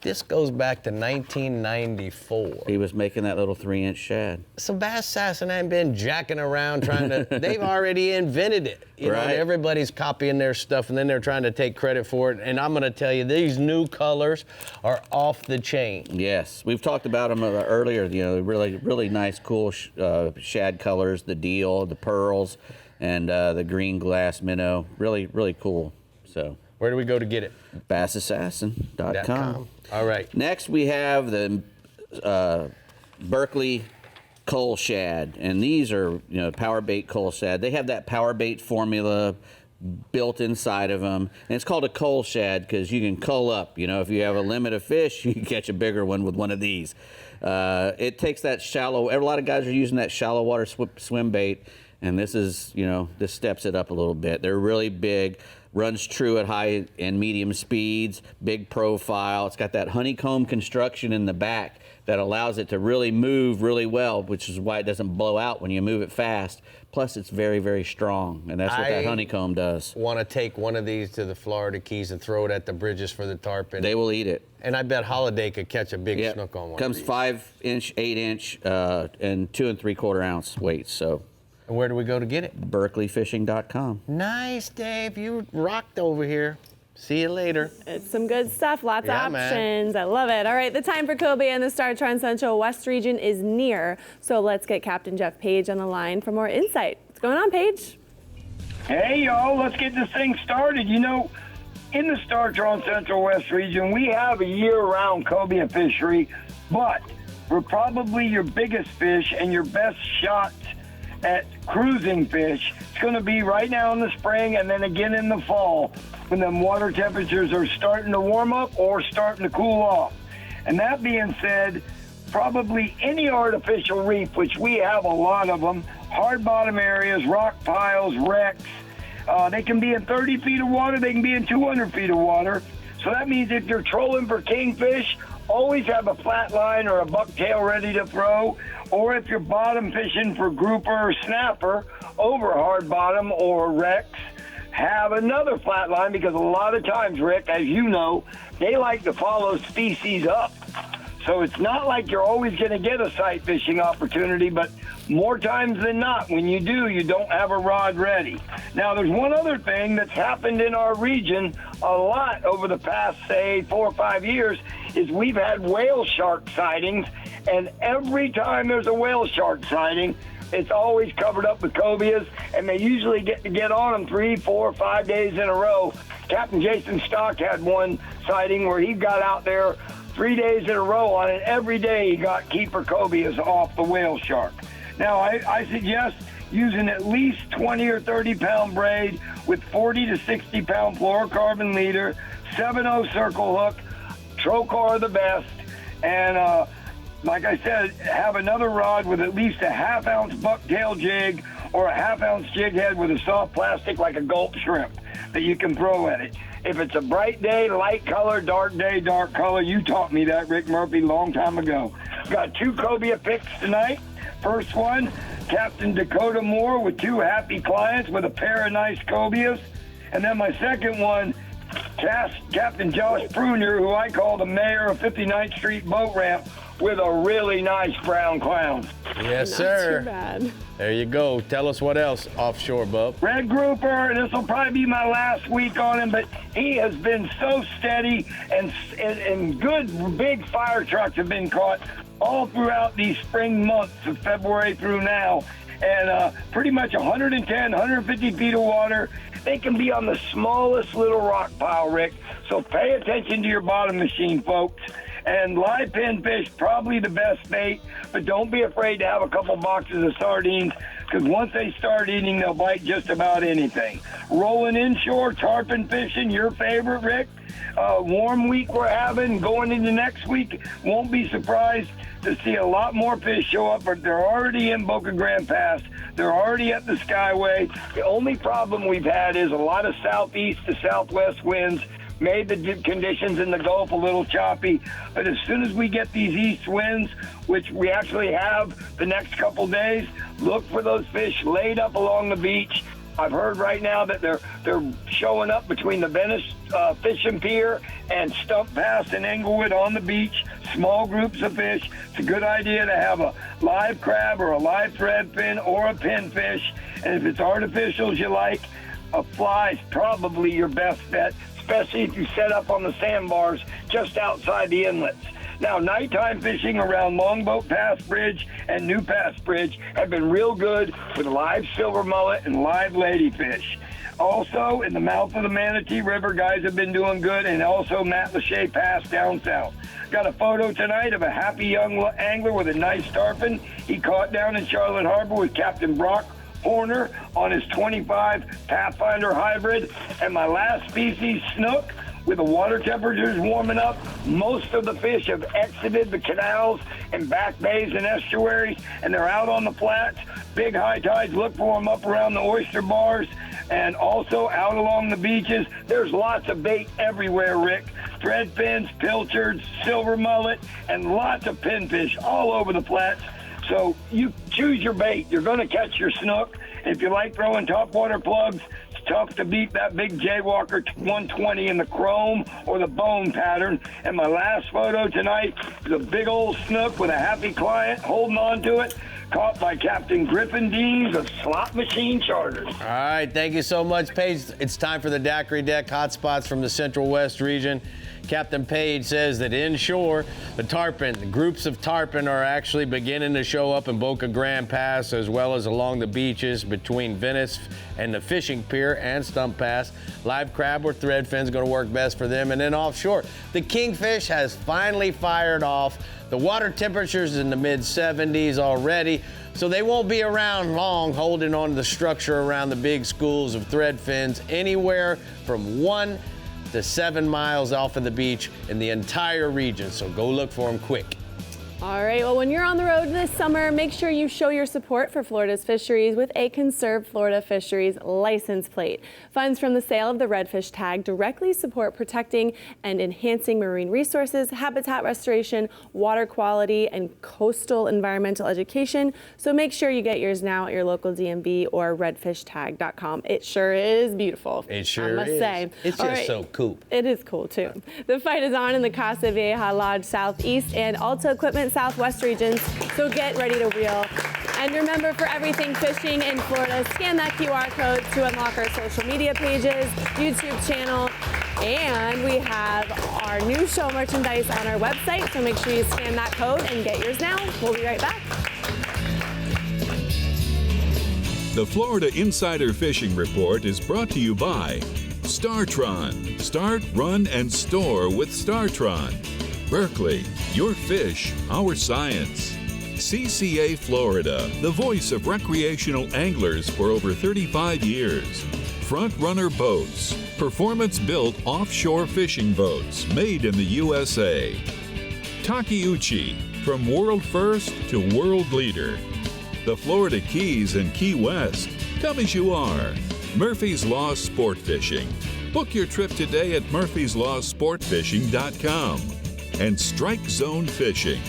This goes back to 1994. He was making that little 3-inch shad. So Bass Assassin ain't been jacking around trying to, they've already invented it. You know, everybody's copying their stuff and then they're trying to take credit for it. And I'm gonna tell you, these new colors are off the chain. Yes, we've talked about them earlier, you know, really nice, cool shad colors, the deal, the pearls, and the green glass minnow. Really cool, so. Where do we go to get it? BassAssassin.com. All right. Next, we have the Berkeley coal shad, and these are, you know, power bait coal shad. They have that power bait formula built inside of them, and it's called a coal shad because you can cull up. You know, if you have a limit of fish, you can catch a bigger one with one of these. It takes that shallow. A lot of guys are using that shallow water swim bait, and this is, you know, this steps it up a little bit. They're really big. Runs true at high and medium speeds, big profile. It's got that honeycomb construction in the back that allows it to really move really well, which is why it doesn't blow out when you move it fast. Plus, it's very strong, and that's what that honeycomb does. Want to take one of these to the Florida Keys and throw it at the bridges for the tarpon. They will eat it. And I bet Holiday could catch a big snook on one. Comes 5-inch, 8-inch, and 2 3/4 ounce weights. So. And where do we go to get it? BerkeleyFishing.com. Nice, Dave. You rocked over here. See you later. It's some good stuff. Lots of options. Man. I love it. All right, the time for Cobia and the Star Trend Central West region is near. So let's get Captain Jeff Page on the line for more insight. What's going on, Page? Hey, y'all. Let's get this thing started. You know, in the Star Trend Central West region, we have a year-round cobia fishery, but for probably your biggest fish and your best shots at cruising fish, it's going to be right now in the spring and then again in the fall when the water temperatures are starting to warm up or starting to cool off. And that being said, probably any artificial reef, which we have a lot of them, hard bottom areas, rock piles, wrecks, they can be in 30 feet of water, they can be in 200 feet of water. So that means if you're trolling for kingfish, always have a flat line or a bucktail ready to throw. Or if you're bottom fishing for grouper or snapper over hard bottom or wrecks, have another flat line, because a lot of times, Rick, as you know, they like to follow species up. So it's not like you're always going to get a sight fishing opportunity, but more times than not, when you do, you don't have a rod ready. Now, there's one other thing that's happened in our region a lot over the past, say, 4 or 5 years, is we've had whale shark sightings, and every time there's a whale shark sighting, it's always covered up with cobias, and they usually get on them 3, 4, 5 days in a row. Captain Jason Stock had one sighting where he got out there 3 days in a row on it. Every day he got keeper cobias off the whale shark. Now, I suggest using at least 20 or 30 pound braid with 40 to 60 pound fluorocarbon leader, 7/0 circle hook, trocar the best, and like I said, have another rod with at least a 1/2 ounce bucktail jig or a 1/2 ounce jig head with a soft plastic like a gulp shrimp that you can throw at it. If it's a bright day, light color, dark day, dark color, you taught me that, Rick Murphy, a long time ago. Got 2 cobia picks tonight. First one, Captain Dakota Moore with 2 happy clients with a pair of nice cobias. And then my second one, Captain Josh Pruner, who I call the mayor of 59th Street Boat Ramp, with a really nice brown clown. Yes, sir. Not too bad. There you go. Tell us what else offshore, bub. Red grouper, and this will probably be my last week on him, but he has been so steady, and good big fire trucks have been caught all throughout these spring months of February through now. And pretty much 110, 150 feet of water. They can be on the smallest little rock pile, Rick. So pay attention to your bottom machine, folks. And live pinfish, probably the best bait, but don't be afraid to have a couple boxes of sardines because once they start eating, they'll bite just about anything. Rolling inshore, tarpon fishing, your favorite, Rick. Warm week we're having, going into next week, won't be surprised to see a lot more fish show up, but they're already in Boca Grande Pass. They're already at the Skyway. The only problem we've had is a lot of southeast to southwest winds made the conditions in the Gulf a little choppy. But as soon as we get these east winds, which we actually have the next couple days, look for those fish laid up along the beach. I've heard right now that they're showing up between the Venice Fishing Pier and Stump Pass in Englewood on the beach, small groups of fish. It's a good idea to have a live crab or a live threadfin or a pinfish. And if it's artificials you like, a fly is probably your best bet, especially if you set up on the sandbars just outside the inlets. Now, nighttime fishing around Longboat Pass Bridge and New Pass Bridge have been real good with live silver mullet and live ladyfish. Also, in the mouth of the Manatee River, guys have been doing good, and also Matlacha Pass down south. Got a photo tonight of a happy young angler with a nice tarpon he caught down in Charlotte Harbor with Captain Brock Horner on his 25 Pathfinder hybrid. And my last species, snook, with the water temperatures warming up, most of the fish have exited the canals and back bays and estuaries, and they're out on the flats. Big high tides, look for them up around the oyster bars and also out along the beaches. There's lots of bait everywhere, Rick. Threadfins, pilchards, silver mullet, and lots of pinfish all over the flats. So you choose your bait. You're going to catch your snook. And if you like throwing topwater plugs, it's tough to beat that big Jaywalker 120 in the chrome or the bone pattern. And my last photo tonight is a big old snook with a happy client holding on to it, caught by Captain Griffin Deans of Slot Machine Charters. All right, thank you so much, Paige. It's time for the Daiquiri Deck hotspots from the Central West region. Captain Page says that inshore, the groups of tarpon are actually beginning to show up in Boca Grande Pass, as well as along the beaches between Venice and the Fishing Pier and Stump Pass. Live crab or threadfin is going to work best for them. And then offshore, the kingfish has finally fired off. The water temperature's in the mid-70s already, so they won't be around long holding on to the structure around the big schools of threadfins, anywhere from 1 to 7 miles off of the beach in the entire region. So go look for them quick. All right, well, when you're on the road this summer, make sure you show your support for Florida's fisheries with a Conserve Florida Fisheries license plate. Funds from the sale of the redfish tag directly support protecting and enhancing marine resources, habitat restoration, water quality, and coastal environmental education. So make sure you get yours now at your local DMV or redfishtag.com. It sure is beautiful. It sure I must say. It's just so cool. It is cool, too. The fight is on in the Casa Vieja Lodge Southeast and Alta Equipment Southwest regions, so get ready to reel. And remember, for everything fishing in Florida, scan that QR code to unlock our social media pages, YouTube channel, and we have our new show merchandise on our website, so make sure you scan that code and get yours now. We'll be right back. The Florida Insider Fishing Report is brought to you by StarTron. Start, run, and store with StarTron. Berkeley, your fish, our science. CCA Florida, the voice of recreational anglers for over 35 years. Front Runner Boats, performance-built offshore fishing boats made in the USA. Takeuchi, from world first to world leader. The Florida Keys and Key West, come as you are. Murphy's Law Sport Fishing. Book your trip today at murphyslawsportfishing.com. And Strike Zone Fishing.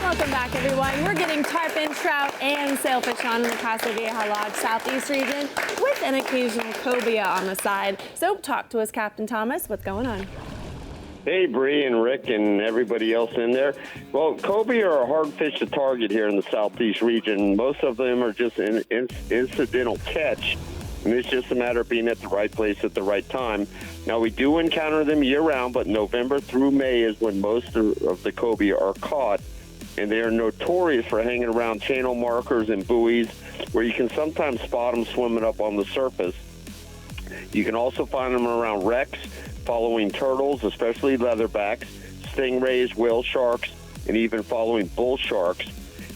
Welcome back, everyone. We're getting tarpon, trout, and sailfish on in the Casa Vieja Lodge Southeast region with an occasional cobia on the side. So talk to us, Captain Thomas. What's going on? Hey, Bree and Rick and everybody else in there. Well, cobia are a hard fish to target here in the Southeast region. Most of them are just an incidental catch, and it's just a matter of being at the right place at the right time. Now, we do encounter them year-round, but November through May is when most of the cobia are caught, and they are notorious for hanging around channel markers and buoys where you can sometimes spot them swimming up on the surface. You can also find them around wrecks, following turtles, especially leatherbacks, stingrays, whale sharks, and even following bull sharks.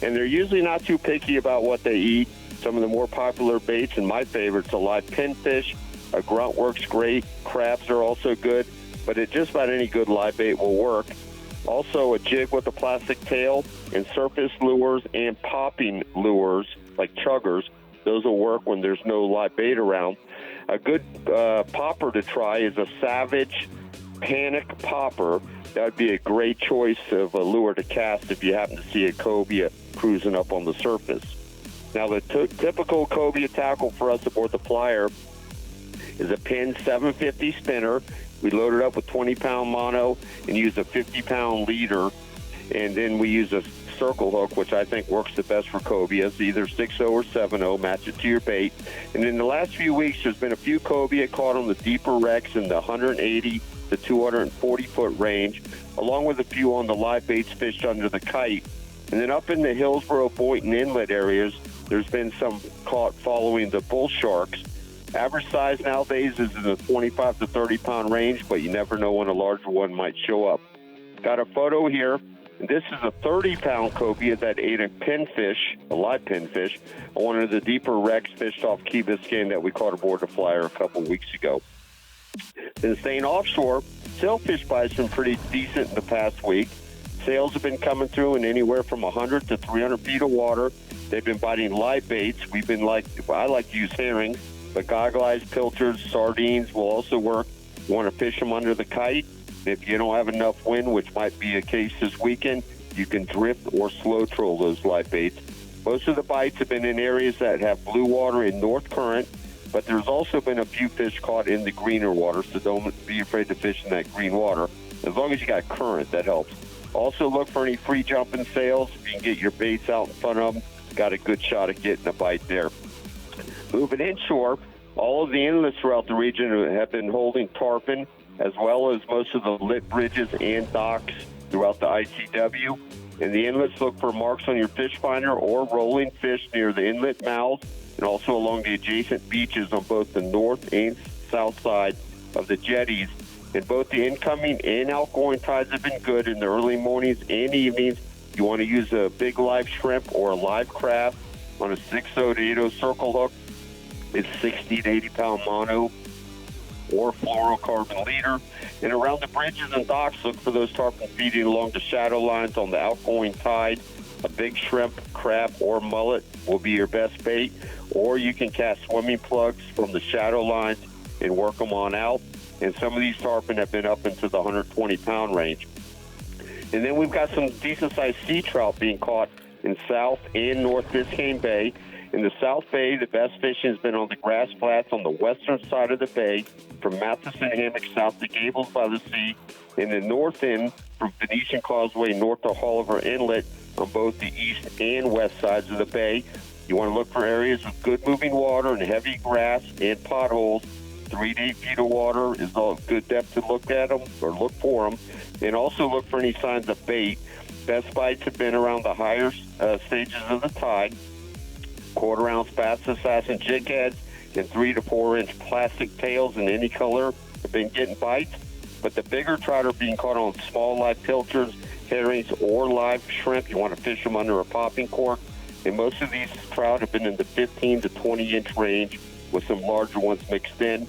and they're usually not too picky about what they eat. Some of the more popular baits, and my favorite's a live pinfish. A grunt works great. Crabs are also good, but just about any good live bait will work. Also, a jig with a plastic tail and surface lures and popping lures like chuggers. Those will work when there's no live bait around. A good popper to try is a Savage Panic Popper. That would be a great choice of a lure to cast if you happen to see a cobia cruising up on the surface. Now, the typical cobia tackle for us aboard the Flyer is a pin 750 spinner. We load it up with 20-pound mono and use a 50-pound leader, and then we use a circle hook, which I think works the best for cobias, either 6.0 or 7.0, match it to your bait. And in the last few weeks, there's been a few cobia caught on the deeper wrecks in the 180 to 240-foot range, along with a few on the live baits fished under the kite. And then up in the Hillsborough, Boynton Inlet areas, there's been some caught following the bull sharks. Average size nowadays is in the 25 to 30-pound range, but you never know when a larger one might show up. Got a photo here. This is a 30-pound cobia that ate a pinfish, a live pinfish, on one of the deeper wrecks fished off Key Biscayne that we caught aboard the Flyer a couple weeks ago. Then staying offshore, sailfish bites been pretty decent in the past week. Sails have been coming through in anywhere from 100 to 300 feet of water. They've been biting live baits. I like to use herring, but goggle eyes, pilchards, sardines will also work. You want to fish them under the kite. If you don't have enough wind, which might be a case this weekend, you can drift or slow troll those live baits. Most of the bites have been in areas that have blue water and north current, but there's also been a few fish caught in the greener water, so don't be afraid to fish in that green water. As long as you got current, that helps. Also look for any free jumping sails. If you can get your baits out in front of them, got a good shot at getting a bite there. Moving inshore, all of the inlets throughout the region have been holding tarpon, as well as most of the lit bridges and docks throughout the ICW. And the inlets, look for marks on your fish finder or rolling fish near the inlet mouths, and also along the adjacent beaches on both the north and south side of the jetties. And both the incoming and outgoing tides have been good in the early mornings and evenings. You want to use a big live shrimp or a live crab on a 6.0 to 8.0 circle hook. It's 60 to 80-pound mono or fluorocarbon leader. And around the bridges and docks, look for those tarpon feeding along the shadow lines on the outgoing tide. A big shrimp, crab, or mullet will be your best bait. Or you can cast swimming plugs from the shadow lines and work them on out. And some of these tarpon have been up into the 120-pound range. And then we've got some decent-sized sea trout being caught in South and North Biscayne Bay. In the South Bay, the best fishing has been on the grass flats on the western side of the bay, from Matheson Hammock south to Gables by the Sea. In the north end, from Venetian Causeway north to Oliver Inlet on both the east and west sides of the bay. You want to look for areas with good moving water and heavy grass and potholes. 3 to 8 feet of water is a good depth to look at them or look for them. And also look for any signs of bait. Best bites have been around the higher stages of the tide. Quarter-ounce bass, assassin jig heads, and 3 to 4 inch plastic tails in any color have been getting bites. But the bigger trout are being caught on small live pilchards, herrings, or live shrimp. You want to fish them under a popping cork. And most of these trout have been in the 15 to 20 inch range, with some larger ones mixed in.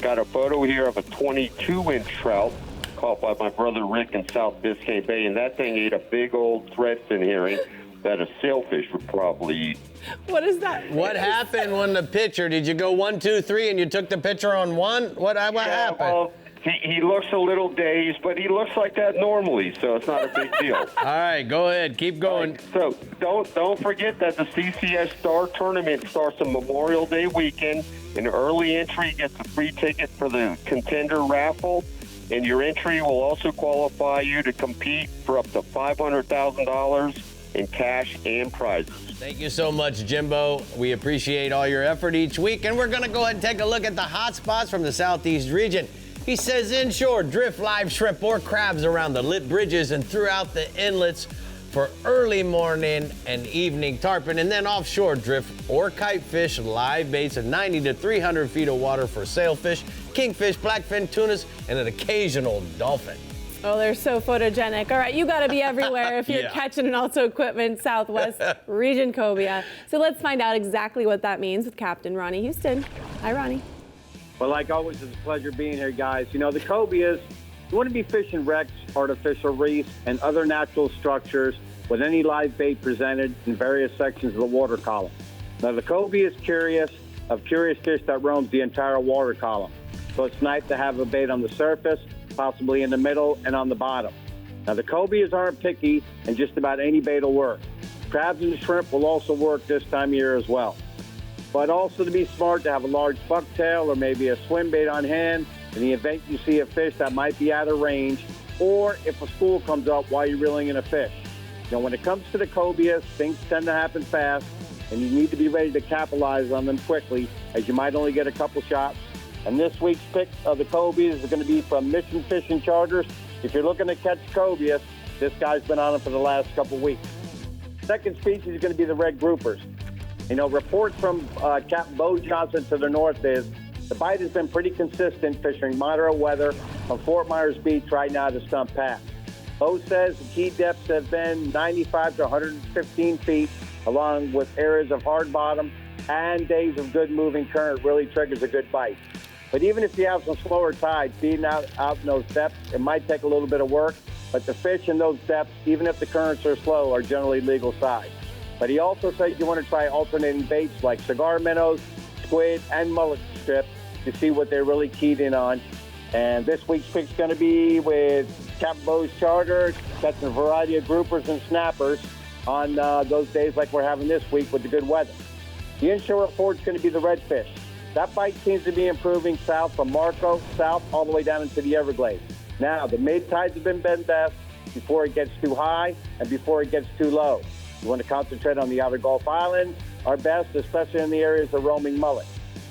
Got a photo here of a 22-inch trout caught by my brother Rick in South Biscayne Bay, and that thing ate a big old threadfin herring that a sailfish would probably eat. What is that? What happened when the picture? Did you go 1, 2, 3, and you took the picture on one? What happened? Well, he looks a little dazed, but he looks like that normally, so it's not a big deal. All right, go ahead, keep going. So don't forget that the CCS Star Tournament starts on Memorial Day weekend. An early entry gets a free ticket for the contender raffle, and your entry will also qualify you to compete for up to $500,000 in cash and prizes. Thank you so much, Jimbo. We appreciate all your effort each week, and we're going to go ahead and take a look at the hot spots from the southeast region. He says inshore, drift live shrimp or crabs around the lit bridges and throughout the inlets for early morning and evening tarpon, and then offshore, drift or kite fish, live baits at 90 to 300 feet of water for sailfish, kingfish, blackfin, tunas, and an occasional dolphin. Oh, they're so photogenic. All right, you got to be everywhere if you're Yeah. catching an Alto Equipment Southwest Region Cobia. So let's find out exactly what that means with Captain Ronnie Houston. Hi, Ronnie. Well, like always, it's a pleasure being here, guys. You know, the Cobias, you want to be fishing wrecks, artificial reefs, and other natural structures with any live bait presented in various sections of the water column. Now, the Cobia is curious fish that roams the entire water column. So it's nice to have a bait on the surface, possibly in the middle and on the bottom. Now, the Cobias aren't picky, and just about any bait will work. Crabs and shrimp will also work this time of year as well. But also to be smart, to have a large bucktail or maybe a swim bait on hand in the event you see a fish that might be out of range, or if a school comes up while you're reeling in a fish. Now, when it comes to the Cobias, things tend to happen fast, and you need to be ready to capitalize on them quickly, as you might only get a couple shots. And this week's pick of the Cobias is going to be from Mission Fishing Charters. If you're looking to catch Cobias, this guy's been on them for the last couple weeks. Second species is going to be the red groupers. You know, reports from Capt. Bo Johnson to the north is the bite has been pretty consistent fishing moderate weather on Fort Myers Beach right now to Stump Pass. Bo says the key depths have been 95 to 115 feet, along with areas of hard bottom and days of good moving current really triggers a good bite. But even if you have some slower tide, feeding out in those depths, it might take a little bit of work, but the fish in those depths, even if the currents are slow, are generally legal size. But he also said you want to try alternating baits like cigar minnows, squid, and mullet strip to see what they're really keyed in on. And this week's pick's going to be with Capt. Bo's Charter, catching a variety of groupers and snappers on those days like we're having this week with the good weather. The inshore report's going to be the redfish. That bite seems to be improving south from Marco, south all the way down into the Everglades. Now, the mid-tides have been best before it gets too high and before it gets too low. You want to concentrate on the outer Gulf Islands, are best, especially in the areas of roaming mullet.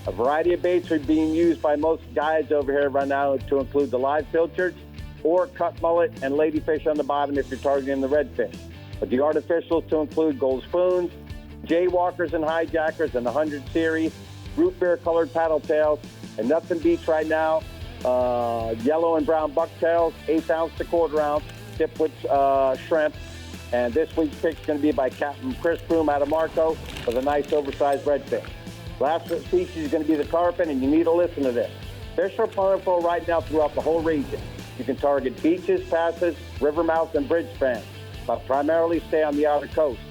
A variety of baits are being used by most guides over here right now to include the live filchards or cut mullet and ladyfish on the bottom if you're targeting the redfish. But the artificials to include gold spoons, jaywalkers and hijackers in the 100 series, root beer colored paddle tails, and nothing beats right now yellow and brown bucktails, 1/8 ounce to 1/4 ounce, tipped with shrimp. And this week's pick is going to be by Captain Chris Broom out of Marco with a nice oversized redfish. Last species is going to be the tarpon, and you need to listen to this. Fish are plentiful right now throughout the whole region. You can target beaches, passes, river mouths, and bridge spans, but primarily stay on the outer coast.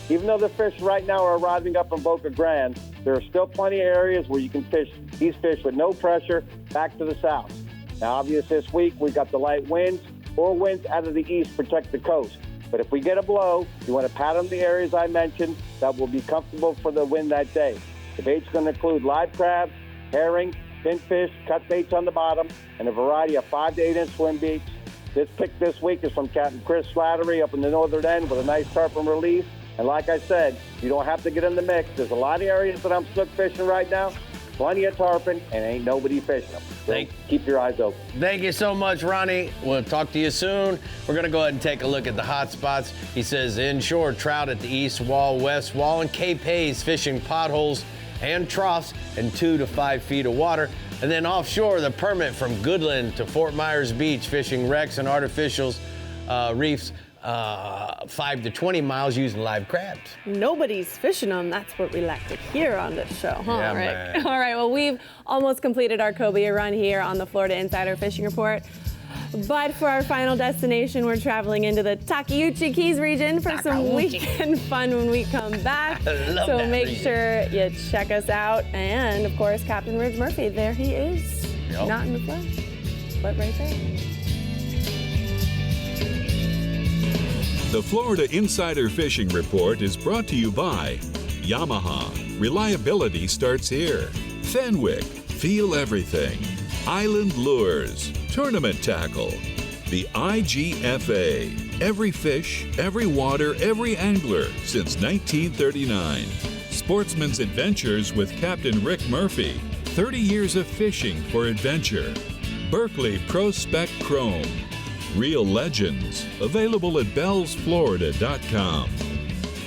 Even though the fish right now are arriving up in Boca Grande, there are still plenty of areas where you can fish these fish with no pressure back to the south. Now, obviously, this week we've got the light winds or winds out of the east protect the coast. But if we get a blow, you want to pat on the areas I mentioned that will be comfortable for the wind that day. The bait's going to include live crabs, herring, finfish, cut baits on the bottom, and a variety of 5 to 8 inch swim baits. This pick this week is from Captain Chris Slattery up in the northern end with a nice tarpon release. And like I said, you don't have to get in the mix. There's a lot of areas that I'm snook fishing right now. Plenty of tarpon, and ain't nobody fishing them. So keep your eyes open. Thank you so much, Ronnie. We'll talk to you soon. We're going to go ahead and take a look at the hot spots. He says inshore trout at the east wall, west wall, and Cape Hayes fishing potholes and troughs in 2 to 5 feet of water. And then offshore, the permit from Goodland to Fort Myers Beach fishing wrecks and artificials, reefs, 5 to 20 miles using live crabs. Nobody's fishing them. That's what we like to hear on this show, huh, Yeah, Rick? man. All right, well, we've almost completed our Cobia run here on the Florida Insider Fishing Report. But for our final destination, we're traveling into the Takeuchi Keys region for some weekend fun when we come back. Love So that make region. sure you check us out. And, of course, Captain Ridge Murphy, there he is. Yep. Not in the flesh, but right there. The Florida Insider Fishing Report is brought to you by Yamaha. Reliability starts here. Fenwick. Feel everything. Island Lures. Tournament Tackle. The IGFA. Every fish, every water, every angler since 1939. Sportsman's Adventures with Captain Rick Murphy. 30 years of fishing for adventure. Berkeley Pro Spec Chrome. Real Legends, available at bellsflorida.com.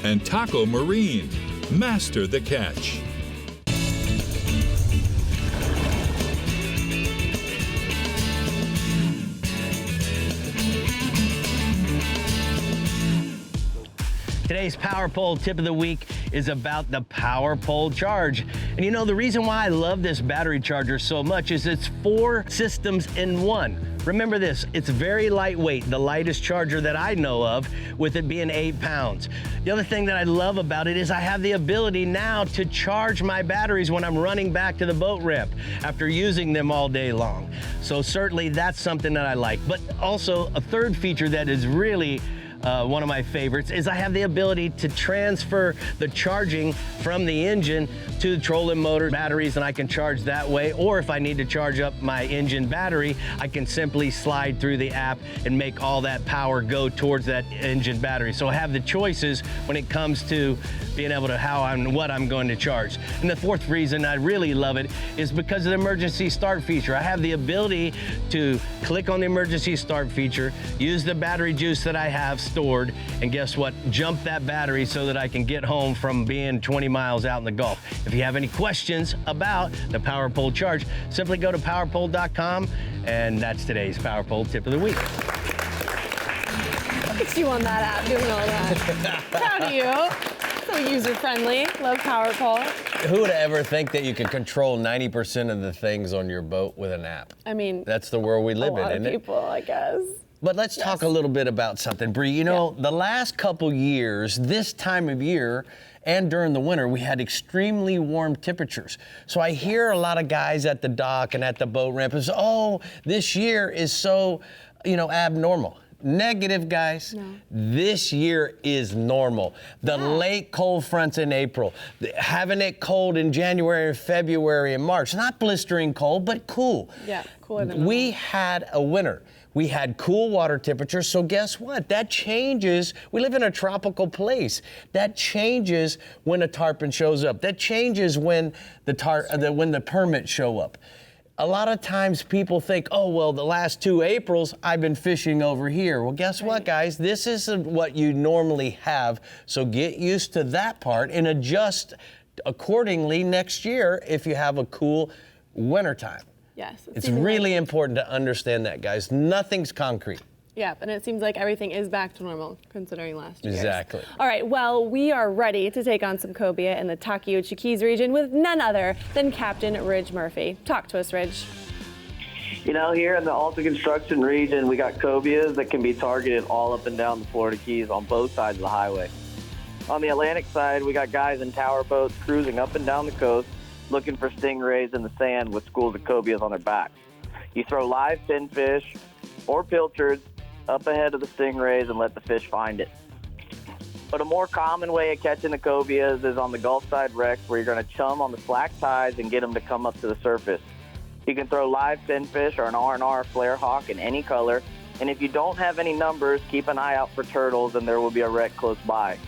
And Taco Marine, master the catch. Today's Power Pole tip of the week is about the Power Pole Charge. And you know, the reason why I love this battery charger so much is it's 4 systems in one. Remember this, it's very lightweight, the lightest charger that I know of, with it being 8 pounds. The other thing that I love about it is I have the ability now to charge my batteries when I'm running back to the boat ramp after using them all day long. So certainly that's something that I like. But also a third feature that is really one of my favorites is I have the ability to transfer the charging from the engine to the trolling motor batteries, and I can charge that way. Or if I need to charge up my engine battery, I can simply slide through the app and make all that power go towards that engine battery. So I have the choices when it comes to being able to what I'm going to charge. And the fourth reason I really love it is because of the emergency start feature. I have the ability to click on the emergency start feature, use the battery juice that I have stored, and guess what? Jump that battery so that I can get home from being 20 miles out in the Gulf. If you have any questions about the Power Pole Charge, simply go to powerpole.com, and that's today's Power Pole tip of the week. Look at you on that app doing all that. Proud of you. So user-friendly. Love Power Pole. Who would ever think that you could control 90% of the things on your boat with an app? I mean, that's the world we live in, isn't it? A lot of people, I guess. But let's talk a little bit about something, Bree. You know, the last couple years, this time of year, and during the winter, we had extremely warm temperatures. So I hear a lot of guys at the dock and at the boat ramp is, oh, this year is so, abnormal. Negative, guys. No. This year is normal. The late cold fronts in April, having it cold in January and February and March, not blistering cold, but cool. Yeah, cooler than we had a winter. We had cool water temperatures, so guess what? That changes. We live in a tropical place. That changes when a tarpon shows up. That changes when the permits show up. A lot of times people think, oh, well, the last 2 Aprils, I've been fishing over here. Well, guess what, guys? This isn't what you normally have, so get used to that part and adjust accordingly next year if you have a cool wintertime. Yes. It's really important to understand that, guys. Nothing's concrete. Yeah, and it seems like everything is back to normal considering last year. Exactly. All right, well, we are ready to take on some cobia in the Takeuchi Keys region with none other than Captain Ridge Murphy. Talk to us, Ridge. You know, here in the Alta Construction region, we got cobias that can be targeted all up and down the Florida Keys on both sides of the highway. On the Atlantic side, we got guys in tower boats cruising up and down the coast looking for stingrays in the sand with schools of cobias on their backs. You throw live pinfish or pilchards up ahead of the stingrays and let the fish find it. But a more common way of catching the cobias is on the Gulf side wrecks, where you're going to chum on the slack tides and get them to come up to the surface. You can throw live pinfish or an R&R flare hawk in any color, and if you don't have any numbers, keep an eye out for turtles and there will be a wreck close by.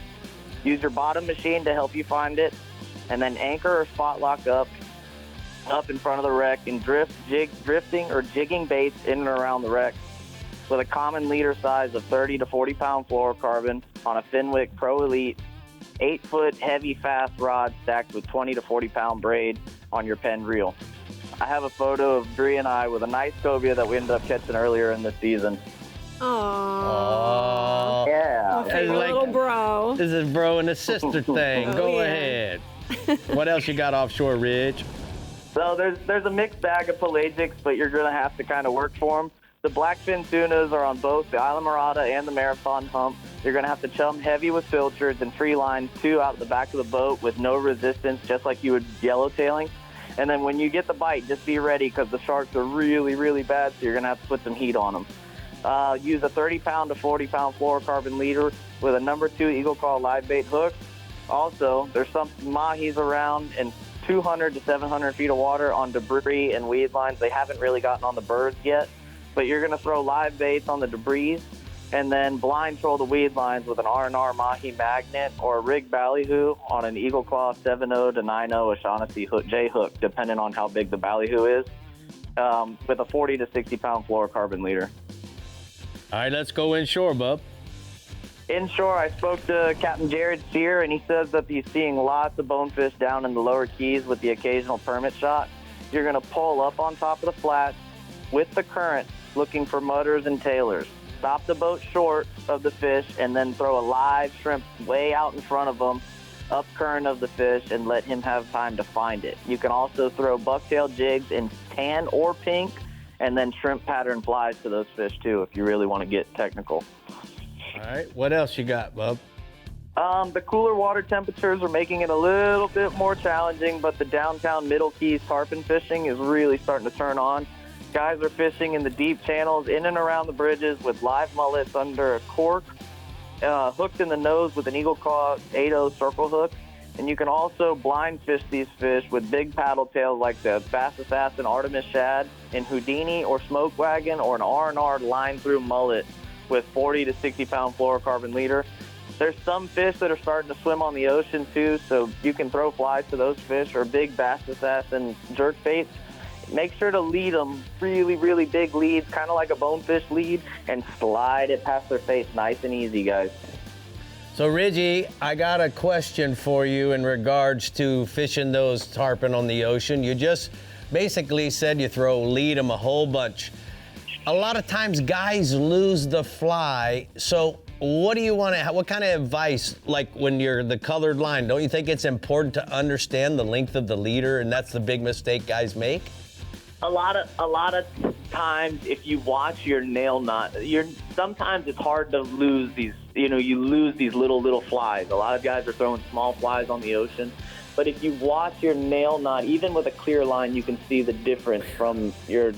Use your bottom machine to help you find it, and then anchor or spot lock up in front of the wreck and drifting or jigging baits in and around the wreck. With a common leader size of 30 to 40 pound fluorocarbon on a Fenwick Pro Elite 8-foot heavy fast rod stacked with 20 to 40 pound braid on your Penn reel. I have a photo of Bree and I with a nice cobia that we ended up catching earlier in the season. Aww. Yeah. Okay, little bro. This is bro and a sister thing. Go ahead. What else you got offshore, Ridge? So there's a mixed bag of pelagics, but you're going to have to kind of work for them. The blackfin tunas are on both the Islamorada and the Marathon hump. You're going to have to chum heavy with pilchards and free line 2 out the back of the boat with no resistance, just like you would yellowtailing. And then when you get the bite, just be ready because the sharks are really, really bad, so you're going to have to put some heat on them. Use a 30-pound to 40-pound fluorocarbon leader with a number 2 Eagle Claw live bait hook. Also, there's some mahis around in 200 to 700 feet of water on debris and weed lines. They haven't really gotten on the birds yet. But you're going to throw live baits on the debris and then blind troll the weed lines with an R&R Mahi magnet or a rig ballyhoo on an Eagle Claw 7.0 to 9.0 O'Shaughnessy J hook, depending on how big the ballyhoo is, with a 40 to 60 pound fluorocarbon leader. All right, let's go inshore, bub. Inshore, I spoke to Captain Jared Sear, and he says that he's seeing lots of bonefish down in the lower keys with the occasional permit shot. You're going to pull up on top of the flats with the current, looking for mudders and tailors. stop the boat short of the fish and then throw a live shrimp way out in front of him, up current of the fish, and let him have time to find it. You can also throw bucktail jigs in tan or pink and then shrimp pattern flies to those fish too if you really want to get technical. All right, what else you got, bub? The cooler water temperatures are making it a little bit more challenging, but the downtown Middle Keys tarpon fishing is really starting to turn on. Guys are fishing in the deep channels in and around the bridges with live mullets under a cork, hooked in the nose with an Eagle Claw 8-0 circle hook. And you can also blind fish these fish with big paddle tails like the Bass Assassin Artemis Shad in Houdini or Smoke Wagon, or an R&R line through mullet with 40 to 60 pound fluorocarbon leader. There's some fish that are starting to swim on the ocean too, so you can throw flies to those fish, or big Bass Assassin jerk baits. Make sure to lead them really, really big leads, kind of like a bonefish lead, and slide it past their face nice and easy, guys. So, Reggie, I got a question for you in regards to fishing those tarpon on the ocean. You just basically said you lead them a whole bunch. A lot of times guys lose the fly, so what do you want to, what kind of advice, like when you're the colored line, don't you think it's important to understand the length of the leader, and that's the big mistake guys make? A lot of times, if you watch your nail knot, sometimes it's hard to lose these. You lose these little flies. A lot of guys are throwing small flies on the ocean, but if you watch your nail knot, even with a clear line, you can see the difference from your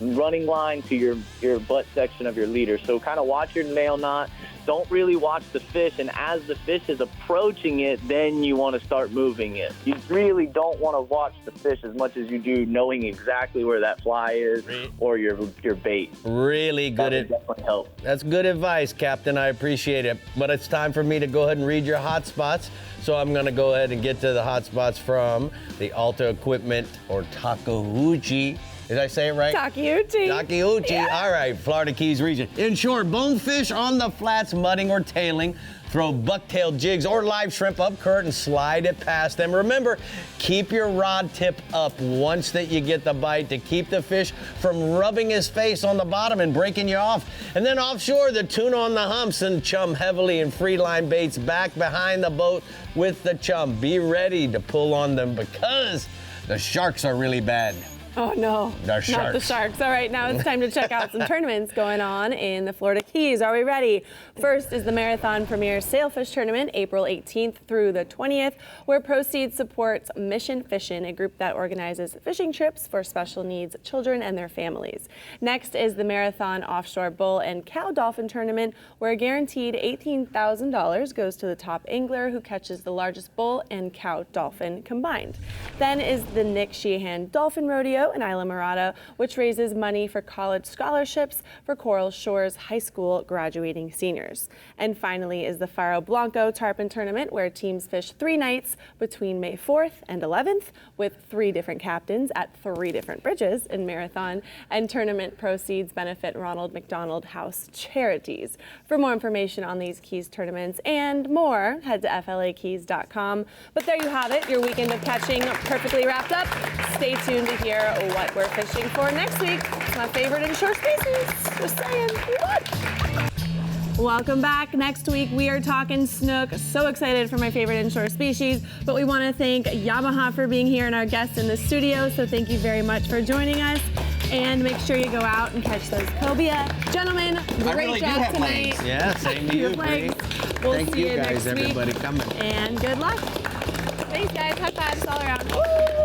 running line to your butt section of your leader. So kind of watch your nail knot. Don't really watch the fish, and as the fish is approaching it, then you want to start moving it. You really don't want to watch the fish as much as you do knowing exactly where that fly is or your bait. Really good. That would definitely help. That's good advice, Captain. I appreciate it. But it's time for me to go ahead and read your hot spots. So I'm going to go ahead and get to the hot spots from the Alta Equipment, or Takeuchi. Did I say it right? Takeuchi. Takeuchi. Yeah. All right, Florida Keys region. In short, bonefish on the flats, mudding or tailing. Throw bucktail jigs or live shrimp up current and slide it past them. Remember, keep your rod tip up once that you get the bite to keep the fish from rubbing his face on the bottom and breaking you off. And then offshore, the tuna on the humps and chum heavily in free line baits back behind the boat with the chum. Be ready to pull on them because the sharks are really bad. Oh no, not the Sharks. All right, now it's time to check out some tournaments going on in the Florida Keys. Are we ready? First is the Marathon Premier Sailfish Tournament, April 18th through the 20th, where proceeds supports Mission Fishin', a group that organizes fishing trips for special needs children and their families. Next is the Marathon Offshore Bull and Cow Dolphin Tournament, where a guaranteed $18,000 goes to the top angler who catches the largest bull and cow dolphin combined. Then is the Nick Sheehan Dolphin Rodeo in Isla Mirada, which raises money for college scholarships for Coral Shores High School graduating seniors. And finally is the Faro Blanco Tarpon Tournament, where teams fish 3 nights between May 4th and 11th with 3 different captains at 3 different bridges in Marathon, and tournament proceeds benefit Ronald McDonald House charities. For more information on these Keys tournaments and more, head to flakeys.com. But there you have it, your weekend of catching perfectly wrapped up. Stay tuned to hear what we're fishing for next week. It's my favorite inshore species. Just saying. What? Welcome back. Next week we are talking snook. So excited for my favorite inshore species, but we want to thank Yamaha for being here and our guests in the studio. So thank you very much for joining us. And make sure you go out and catch those cobia. Gentlemen, great job tonight. Yeah, same to you. We'll Thank see you you guys, next week. everybody coming. And good luck. Thanks, guys. High fives all around. Woo!